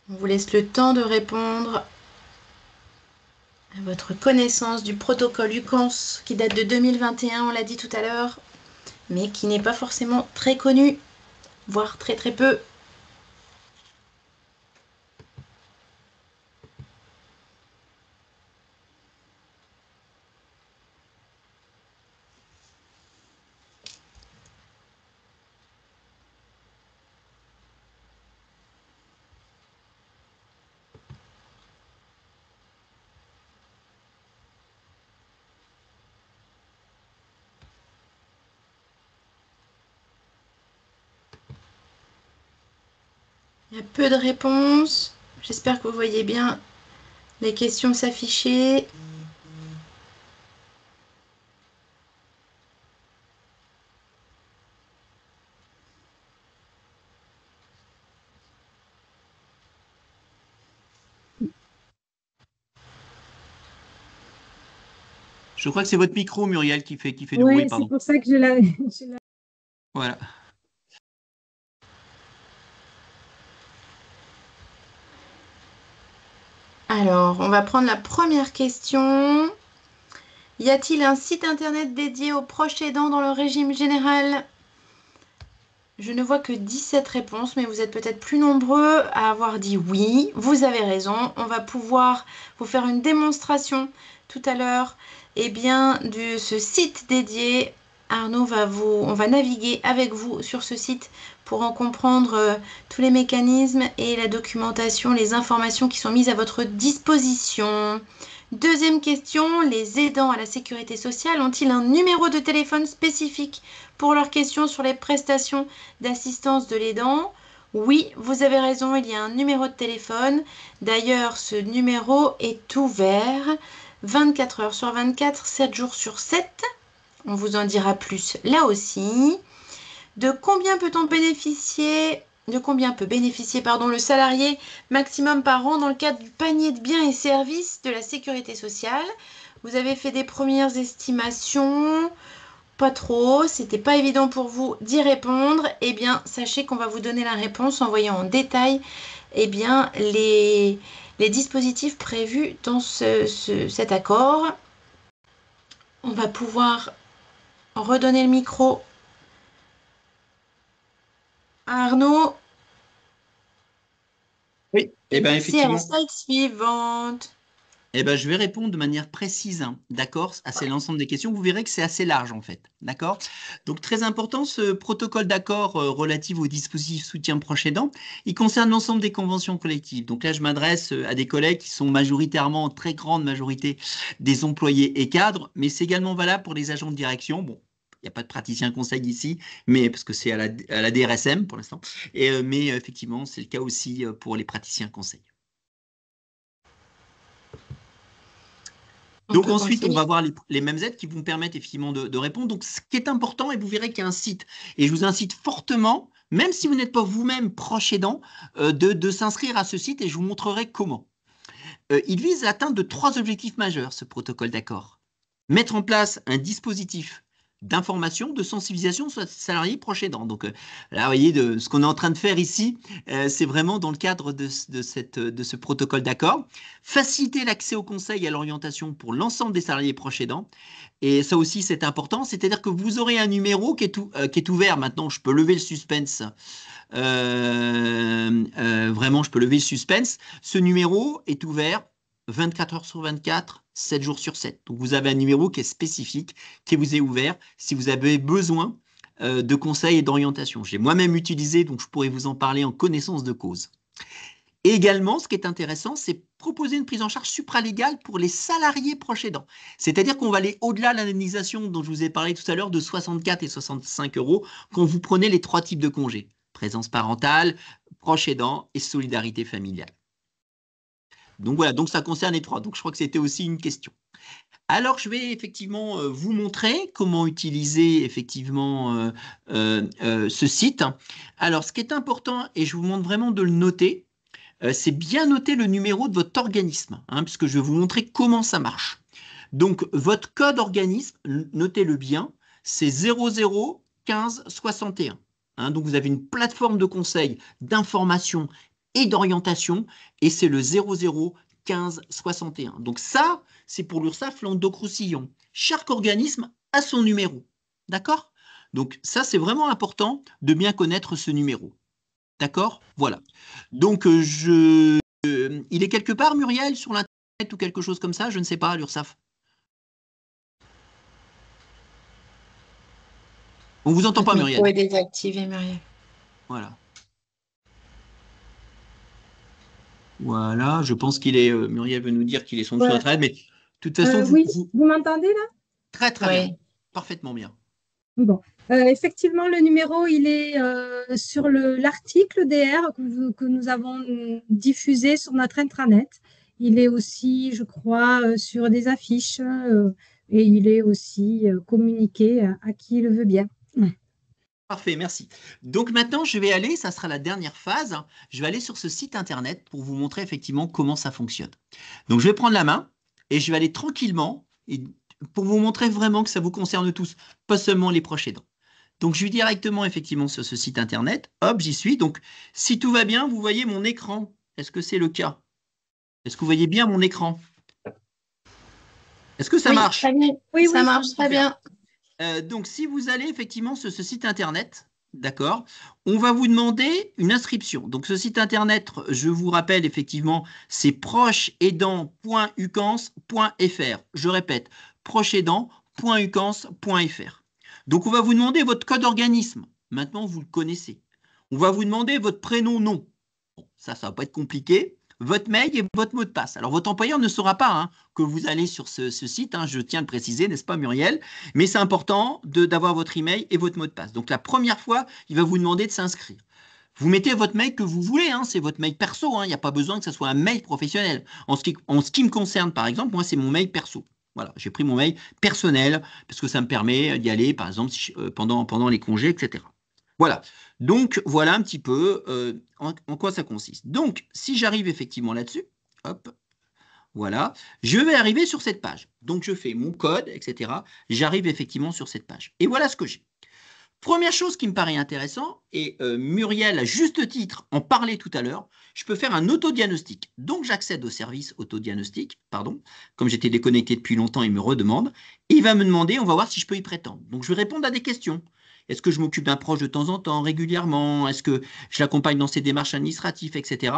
On vous laisse le temps de répondre à votre connaissance du protocole UCANS qui date de 2021, on l'a dit tout à l'heure, mais qui n'est pas forcément très connu, voire très très peu. Il y a peu de réponses. J'espère que vous voyez bien les questions s'afficher.
Je crois que c'est votre micro, Muriel, qui fait du bruit,
Oui, c'est
pardon.
pour ça que je l'avais.
Voilà.
Alors, on va prendre la première question. Y a-t-il un site internet dédié aux proches aidants dans le régime général? Je ne vois que 17 réponses, mais vous êtes peut-être plus nombreux à avoir dit oui. Vous avez raison. On va pouvoir vous faire une démonstration tout à l'heure, de ce site dédié. Arnaud on va naviguer avec vous sur ce site pour en comprendre tous les mécanismes et la documentation, les informations qui sont mises à votre disposition. Deuxième question, les aidants à la sécurité sociale ont-ils un numéro de téléphone spécifique pour leurs questions sur les prestations d'assistance de l'aidant? Oui, vous avez raison, il y a un numéro de téléphone. D'ailleurs, ce numéro est ouvert 24 heures sur 24, 7 jours sur 7. On vous en dira plus là aussi. De combien peut-on bénéficier De combien peut bénéficier le salarié maximum par an dans le cadre du panier de biens et services de la sécurité sociale? Vous avez fait des premières estimations, pas trop, c'était pas évident pour vous d'y répondre. Eh bien, sachez qu'on va vous donner la réponse en voyant en détail les dispositifs prévus dans cet accord. On va pouvoir redonner le micro à Arnaud.
Oui,
Et
bien
passer à la
effectivement.
slide suivante.
Je vais répondre de manière précise, hein, d'accord, à l'ensemble des questions. Vous verrez que c'est assez large, en fait, d'accord? Donc, très important, ce protocole d'accord relatif aux dispositifs soutien proche aidant, il concerne l'ensemble des conventions collectives. Donc là, je m'adresse à des collègues qui sont majoritairement, en très grande majorité, des employés et cadres, mais c'est également valable pour les agents de direction. Bon, il n'y a pas de praticien conseil ici, mais parce que c'est à la DRSM pour l'instant. Mais effectivement, c'est le cas aussi pour les praticiens conseils. Donc ensuite, on va voir les mêmes aides qui vont permettre effectivement de répondre. Donc ce qui est important, et vous verrez qu'il y a un site, et je vous incite fortement, même si vous n'êtes pas vous-même proche aidant, de s'inscrire à ce site et je vous montrerai comment. Il vise l'atteinte de 3 objectifs majeurs, ce protocole d'accord. Mettre en place un dispositif d'information, de sensibilisation sur les salariés proches aidants. Donc là, vous voyez, ce qu'on est en train de faire ici, c'est vraiment dans le cadre de ce protocole d'accord. Faciliter l'accès au conseil et à l'orientation pour l'ensemble des salariés proches aidants. Et ça aussi, c'est important, c'est-à-dire que vous aurez un numéro qui est ouvert. Maintenant, je peux lever le suspense. Vraiment, je peux lever le suspense. Ce numéro est ouvert 24 heures sur 24, 7 jours sur 7. Donc, vous avez un numéro qui est spécifique, qui vous est ouvert si vous avez besoin de conseils et d'orientation. J'ai moi-même utilisé, donc je pourrais vous en parler en connaissance de cause. Et également, ce qui est intéressant, c'est proposer une prise en charge supralégale pour les salariés proches aidants. C'est-à-dire qu'on va aller au-delà de l'indemnisation dont je vous ai parlé tout à l'heure de 64 et 65 euros quand vous prenez les 3 types de congés. Présence parentale, proche aidant et solidarité familiale. Donc voilà, donc ça concerne les 3. Donc je crois que c'était aussi une question. Alors je vais effectivement vous montrer comment utiliser effectivement ce site. Alors ce qui est important, et je vous demande vraiment de le noter, c'est bien noter le numéro de votre organisme, hein, puisque je vais vous montrer comment ça marche. Donc votre code organisme, notez-le bien, c'est 00 15 61. Hein, donc vous avez une plateforme de conseil, d'information et d'orientation, et c'est le 00 15 61. Donc ça, c'est pour l'URSSAF Languedoc-Roussillon. Chaque organisme a son numéro. D'accord? Donc ça, c'est vraiment important de bien connaître ce numéro. D'accord? Voilà. Donc il est quelque part, Muriel, sur l'Internet ou quelque chose comme ça, je ne sais pas, l'URSSAF. On ne vous entend pas,
Votre micro
Muriel.
est désactivé, Muriel.
Voilà. Voilà, je pense qu'il est. Muriel veut nous dire qu'il est sur
Ouais.
Internet, mais de toute façon,
oui, vous m'entendez là?
Très, très bien. Parfaitement bien.
Bon. Effectivement, le numéro, il est sur l'article DR que nous avons diffusé sur notre intranet. Il est aussi, je crois, sur des affiches et il est aussi communiqué à qui le veut bien.
Parfait, merci. Donc maintenant, je vais aller, ça sera la dernière phase, je vais aller sur ce site internet pour vous montrer effectivement comment ça fonctionne. Donc je vais prendre la main et je vais aller tranquillement, et pour vous montrer vraiment que ça vous concerne tous, pas seulement les proches aidants. Donc, je vais directement effectivement sur ce site internet. Hop, j'y suis. Donc, si tout va bien, vous voyez mon écran. Est-ce que c'est le cas? Est-ce que vous voyez bien mon écran? Est-ce que ça
Oui,
marche?
très bien.
Oui,
Ça
oui.
marche très bien.
Donc, si vous allez effectivement sur ce site internet, d'accord, on va vous demander une inscription. Donc, ce site internet, je vous rappelle effectivement, c'est procheaidant.ucans.fr. Je répète, procheaidant.ucans.fr. Donc, on va vous demander votre code organisme. Maintenant, vous le connaissez. On va vous demander votre prénom, nom. Bon, ça va pas être compliqué. Votre mail et votre mot de passe. Alors, votre employeur ne saura pas hein, que vous allez sur ce site. Hein, je tiens à le préciser, n'est-ce pas, Muriel? Mais c'est important d'avoir votre email et votre mot de passe. Donc, la première fois, il va vous demander de s'inscrire. Vous mettez votre mail que vous voulez, hein, c'est votre mail perso. Hein, il n'y a pas besoin que ce soit un mail professionnel. En ce qui me concerne, par exemple, moi, c'est mon mail perso. Voilà, j'ai pris mon mail personnel parce que ça me permet d'y aller, par exemple, pendant les congés, etc. Voilà. Donc, voilà un petit peu en quoi ça consiste. Donc, si j'arrive effectivement là-dessus, hop, voilà, je vais arriver sur cette page. Donc, je fais mon code, etc. J'arrive effectivement sur cette page. Et voilà ce que j'ai. Première chose qui me paraît intéressant, et Muriel, à juste titre, en parlait tout à l'heure, je peux faire un autodiagnostic. Donc, j'accède au service autodiagnostic, pardon, comme j'étais déconnecté depuis longtemps, il me redemande, et il va me demander, on va voir si je peux y prétendre. Donc, je vais répondre à des questions. Est-ce que je m'occupe d'un proche de temps en temps, régulièrement? Est-ce que je l'accompagne dans ses démarches administratives, etc.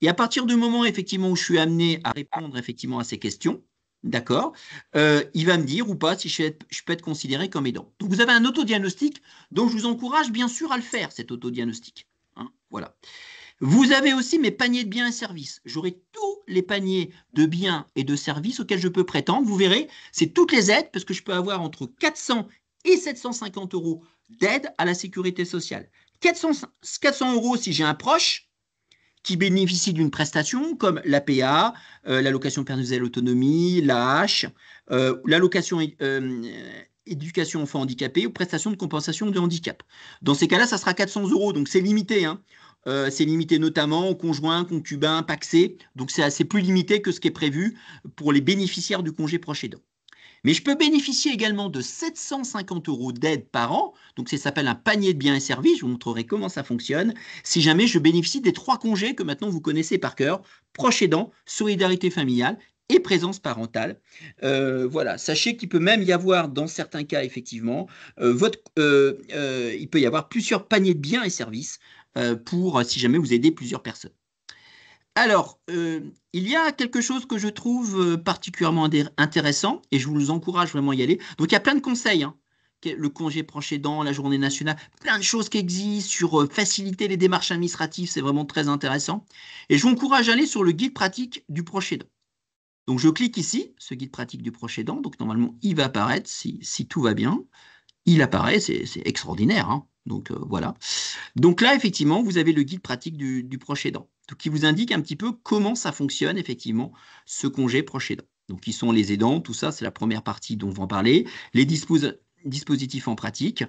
Et à partir du moment, effectivement, où je suis amené à répondre, effectivement, à ces questions, d'accord, il va me dire ou pas si je peux être considéré comme aidant. Donc, vous avez un autodiagnostic, donc je vous encourage bien sûr à le faire, cet autodiagnostic. Hein, voilà. Vous avez aussi mes paniers de biens et services. J'aurai tous les paniers de biens et de services auxquels je peux prétendre. Vous verrez, c'est toutes les aides, parce que je peux avoir entre 400 et 750 euros d'aide à la sécurité sociale. 400 euros si j'ai un proche qui bénéficie d'une prestation comme l'APA, l'allocation personnalisée à l'autonomie, l'AH, l'allocation éducation enfant handicapé ou prestation de compensation de handicap. Dans ces cas-là, ça sera 400 euros, donc c'est limité. Hein. C'est limité notamment aux conjoints, concubins, pacsés, donc c'est assez plus limité que ce qui est prévu pour les bénéficiaires du congé proche aidant. Mais je peux bénéficier également de 750 euros d'aide par an. Donc, ça s'appelle un panier de biens et services. Je vous montrerai comment ça fonctionne. Si jamais je bénéficie des 3 congés que maintenant vous connaissez par cœur, proche aidant, solidarité familiale et présence parentale. Voilà, sachez qu'il peut même y avoir, dans certains cas, effectivement, il peut y avoir plusieurs paniers de biens et services pour, si jamais vous aidez plusieurs personnes. Alors, il y a quelque chose que je trouve particulièrement intéressant et je vous encourage vraiment à y aller. Donc, il y a plein de conseils, hein. Le congé proche aidant, la journée nationale, plein de choses qui existent sur faciliter les démarches administratives, c'est vraiment très intéressant. Et je vous encourage à aller sur le guide pratique du proche aidant. Donc, je clique ici, ce guide pratique du proche aidant. Donc, normalement, il va apparaître si tout va bien. Il apparaît, c'est extraordinaire. Hein. Donc, voilà. Donc là, effectivement, vous avez le guide pratique du proche aidant, qui vous indique un petit peu comment ça fonctionne, effectivement, ce congé proche aidant. Donc, qui sont les aidants, tout ça, c'est la première partie dont on va en parler. Les dispositifs en pratique.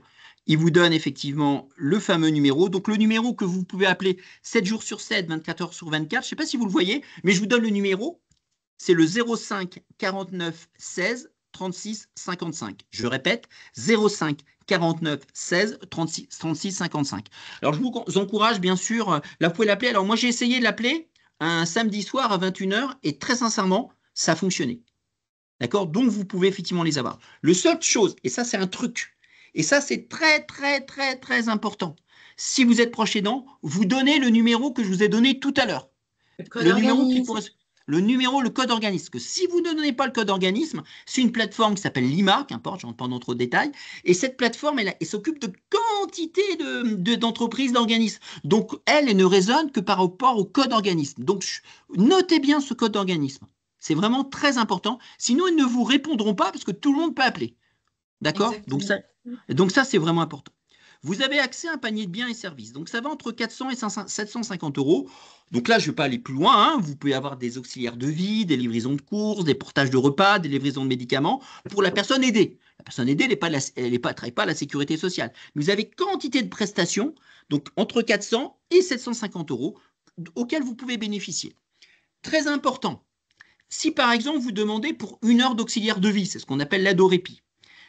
Il vous donne effectivement le fameux numéro. Donc, le numéro que vous pouvez appeler 7 jours sur 7, 24 heures sur 24. Je ne sais pas si vous le voyez, mais je vous donne le numéro. C'est le 05 49 16 36 55. Je répète, 05 49 16 36 55. Alors, je vous encourage, bien sûr, là, vous pouvez l'appeler. Alors, moi, j'ai essayé de l'appeler un samedi soir à 21 h et très sincèrement, ça a fonctionné. D'accord? Donc, vous pouvez effectivement les avoir. Le seule chose, et ça, c'est un truc, et ça, c'est très, très, très, très important. Si vous êtes proche aidant, vous donnez le numéro que je vous ai donné tout à l'heure. Le numéro qui correspond. Le code organisme. Que si vous ne donnez pas le code organisme, c'est une plateforme qui s'appelle Lima, qu'importe, je ne rentre pas dans trop de détails, et cette plateforme, elle s'occupe de quantité d'entreprises, d'organismes. Donc, elle ne raisonne que par rapport au code organisme. Donc, notez bien ce code organisme. C'est vraiment très important. Sinon, ils ne vous répondront pas parce que tout le monde peut appeler. D'accord? Donc ça, c'est vraiment important. Vous avez accès à un panier de biens et services. Donc, ça va entre 400 et 750 euros. Donc là, je ne vais pas aller plus loin. Hein. Vous pouvez avoir des auxiliaires de vie, des livraisons de courses, des portages de repas, des livraisons de médicaments pour la personne aidée. La personne aidée, elle ne travaille pas à la sécurité sociale. Vous avez quantité de prestations, donc entre 400 et 750 euros, auxquelles vous pouvez bénéficier. Très important. Si par exemple vous demandez pour 1 heure d'auxiliaire de vie, c'est ce qu'on appelle l'ado-répit,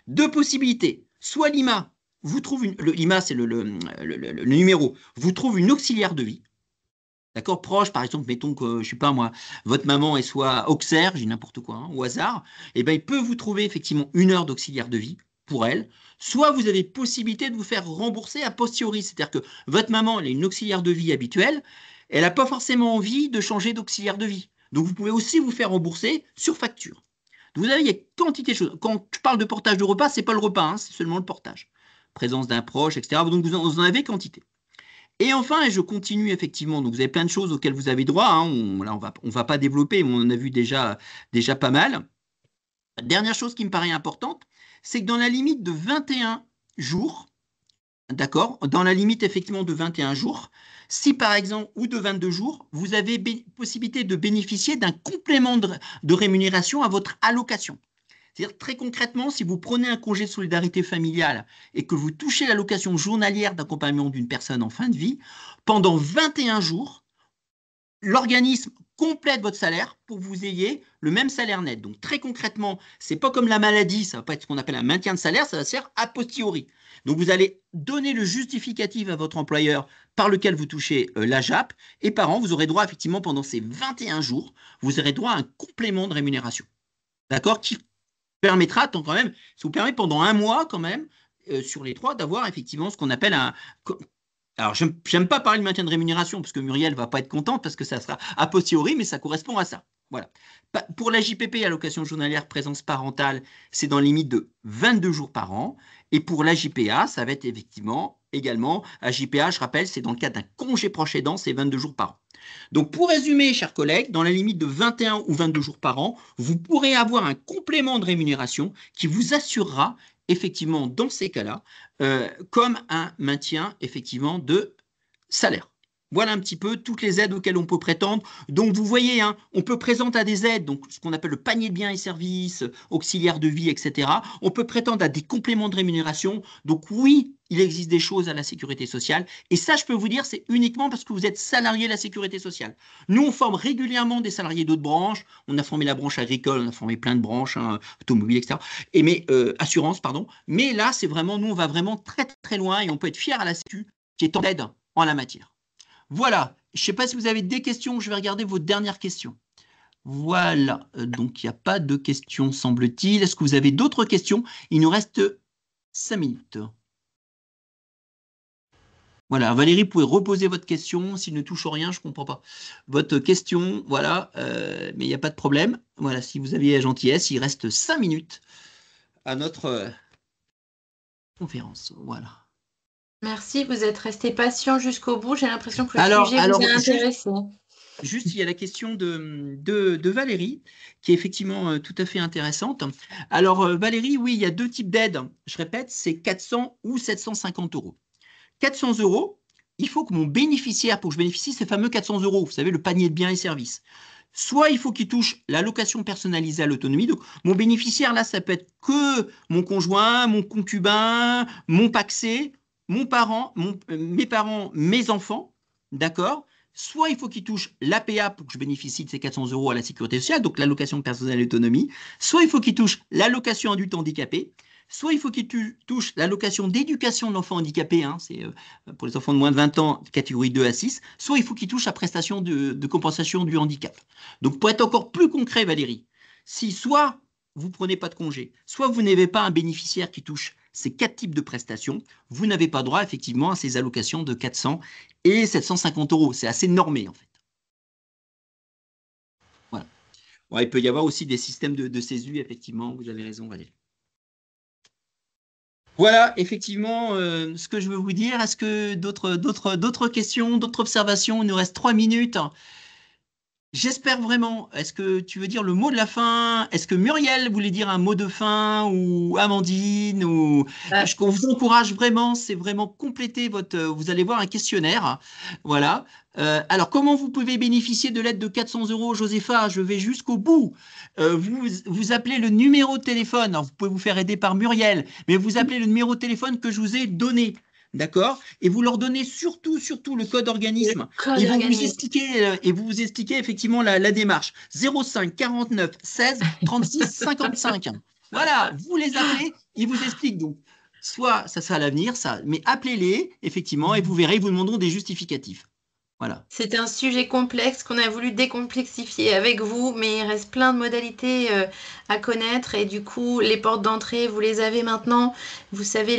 deux possibilités. Soit l'IMA, vous trouve l'IMA c'est le numéro, vous trouve une auxiliaire de vie, d'accord, proche, par exemple, mettons que, je sais pas moi, votre maman est soit auxerre, j'ai n'importe quoi, hein, au hasard, et ben il peut vous trouver effectivement 1 heure d'auxiliaire de vie pour elle, soit vous avez possibilité de vous faire rembourser a posteriori, c'est-à-dire que votre maman, elle a une auxiliaire de vie habituelle, elle n'a pas forcément envie de changer d'auxiliaire de vie. Donc vous pouvez aussi vous faire rembourser sur facture. Donc, vous avez, il y a quantité de choses. Quand je parle de portage de repas, c'est pas le repas, hein, c'est seulement le portage. Présence d'un proche, etc. Donc vous en avez quantité. Et enfin, et je continue effectivement, donc vous avez plein de choses auxquelles vous avez droit, hein, là on va pas développer, mais on en a vu déjà pas mal. Dernière chose qui me paraît importante, c'est que dans la limite de 21 jours, d'accord, dans la limite effectivement de 21 jours, si par exemple, ou de 22 jours, vous avez possibilité de bénéficier d'un complément de rémunération à votre allocation. C'est-à-dire très concrètement, si vous prenez un congé de solidarité familiale et que vous touchez l'allocation journalière d'accompagnement d'une personne en fin de vie, pendant 21 jours, l'organisme complète votre salaire pour que vous ayez le même salaire net. Donc très concrètement, c'est pas comme la maladie, ça va pas être ce qu'on appelle un maintien de salaire, ça va se faire a posteriori. Donc vous allez donner le justificatif à votre employeur par lequel vous touchez la JAP, et par an, vous aurez droit effectivement pendant ces 21 jours, vous aurez droit à un complément de rémunération. D'accord, qui permettra quand même, ça vous permet pendant 1 mois quand même, sur les 3, d'avoir effectivement ce qu'on appelle un. Alors, j'aime pas parler de maintien de rémunération parce que Muriel va pas être contente parce que ça sera a posteriori, mais ça correspond à ça. Voilà. Pour la JPP, allocation journalière présence parentale, c'est dans la limite de 22 jours par an. Et pour la JPA, ça va être effectivement également, à JPA, je rappelle, c'est dans le cadre d'un congé proche aidant, c'est 22 jours par an. Donc, pour résumer, chers collègues, dans la limite de 21 ou 22 jours par an, vous pourrez avoir un complément de rémunération qui vous assurera effectivement, dans ces cas-là, comme un maintien effectivement de salaire. Voilà un petit peu toutes les aides auxquelles on peut prétendre. Donc, vous voyez, hein, on peut présenter à des aides, donc ce qu'on appelle le panier de biens et services, auxiliaires de vie, etc. On peut prétendre à des compléments de rémunération. Donc, oui, il existe des choses à la sécurité sociale. Et ça, je peux vous dire, c'est uniquement parce que vous êtes salarié de la sécurité sociale. Nous, on forme régulièrement des salariés d'autres branches. On a formé la branche agricole, on a formé plein de branches, hein, automobile, etc. Et mais, assurance, pardon. Mais là, c'est vraiment, nous, on va vraiment très, très loin et on peut être fier à la Sécu qui est en aide en la matière. Voilà, je ne sais pas si vous avez des questions, je vais regarder vos dernières questions. Voilà, donc il n'y a pas de questions, semble-t-il. Est-ce que vous avez d'autres questions? Il nous reste 5 minutes. Voilà, Valérie, vous pouvez reposer votre question. S'il ne touche rien, je ne comprends pas votre question. Voilà, mais il n'y a pas de problème. Voilà, si vous aviez la gentillesse, il reste 5 minutes à notre conférence. Voilà.
Merci, vous êtes resté patient jusqu'au bout. J'ai l'impression que le sujet vous a intéressé.
Juste, il y a la question de Valérie, qui est effectivement tout à fait intéressante. Alors, Valérie, oui, il y a 2 types d'aides. Je répète, c'est 400 ou 750 euros. 400 euros, il faut que mon bénéficiaire, pour que je bénéficie ces fameux 400 euros, vous savez, le panier de biens et services, soit il faut qu'il touche l'allocation personnalisée à l'autonomie. Donc, mon bénéficiaire, là, ça peut être que mon conjoint, mon concubin, mon pacsé, mes parents, mes enfants, d'accord? Soit il faut qu'il touche l'APA pour que je bénéficie de ces 400 euros à la sécurité sociale, donc l'allocation personnelle à l'autonomie, soit il faut qu'il touche l'allocation adulte handicapé, soit il faut qu'il touche l'allocation d'éducation de l'enfant handicapé, hein, c'est pour les enfants de moins de 20 ans, catégorie 2 à 6, soit il faut qu'il touche la prestation de compensation du handicap. Donc pour être encore plus concret, Valérie, si soit vous ne prenez pas de congé, soit vous n'avez pas un bénéficiaire qui touche ces 4 types de prestations, vous n'avez pas droit effectivement à ces allocations de 400 et 750 euros. C'est assez normé en fait. Voilà. Bon, il peut y avoir aussi des systèmes de CESU, effectivement, vous avez raison Valérie. Voilà, effectivement, ce que je veux vous dire. Est-ce que d'autres questions, d'autres observations? Il nous reste 3 minutes. J'espère vraiment. Est-ce que tu veux dire le mot de la fin? Est-ce que Muriel voulait dire un mot de fin ou Amandine ou on vous encourage vraiment, c'est vraiment compléter votre. Vous allez voir un questionnaire, voilà. Alors comment vous pouvez bénéficier de l'aide de 400 euros, Josépha? Je vais jusqu'au bout. Vous appelez le numéro de téléphone. Alors, vous pouvez vous faire aider par Muriel, mais vous appelez le numéro de téléphone que je vous ai donné. d'accord? Et vous leur donnez surtout le code organisme.
Code
Ils vont vous
organisme.
expliquer, et vous expliquer effectivement la démarche. 05 49 16 36 55. Voilà, vous les appelez, ils vous expliquent. Donc, soit ça sera à l'avenir, ça, mais appelez-les, effectivement, et vous verrez, ils vous demanderont des justificatifs. Voilà.
C'est un sujet complexe qu'on a voulu décomplexifier avec vous, mais il reste plein de modalités à connaître et du coup, les portes d'entrée, vous les avez maintenant. Vous avez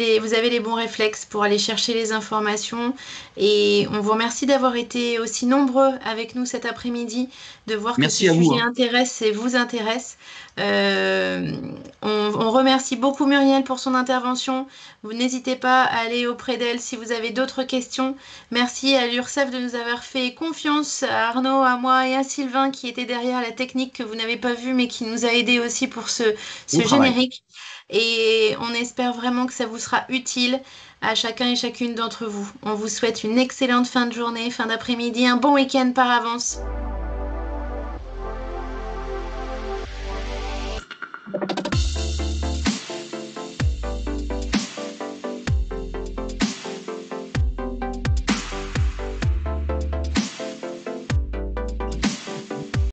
les bons réflexes pour aller chercher les informations et on vous remercie d'avoir été aussi nombreux avec nous cet après-midi, de voir que ce
Merci à vous,
sujet
hein.
intéresse et vous intéresse. Euh, on remercie beaucoup Muriel pour son intervention. Vous n'hésitez pas à aller auprès d'elle si vous avez d'autres questions. Merci à l'URSSAF de nous avoir fait confiance, à Arnaud, à moi et à Sylvain qui était derrière la technique que vous n'avez pas vue mais qui nous a aidés aussi pour
Bon
ce
travail.
générique. Et on espère vraiment que ça vous sera utile à chacun et chacune d'entre vous. On vous souhaite une excellente fin de journée, fin d'après-midi, un bon week-end par avance.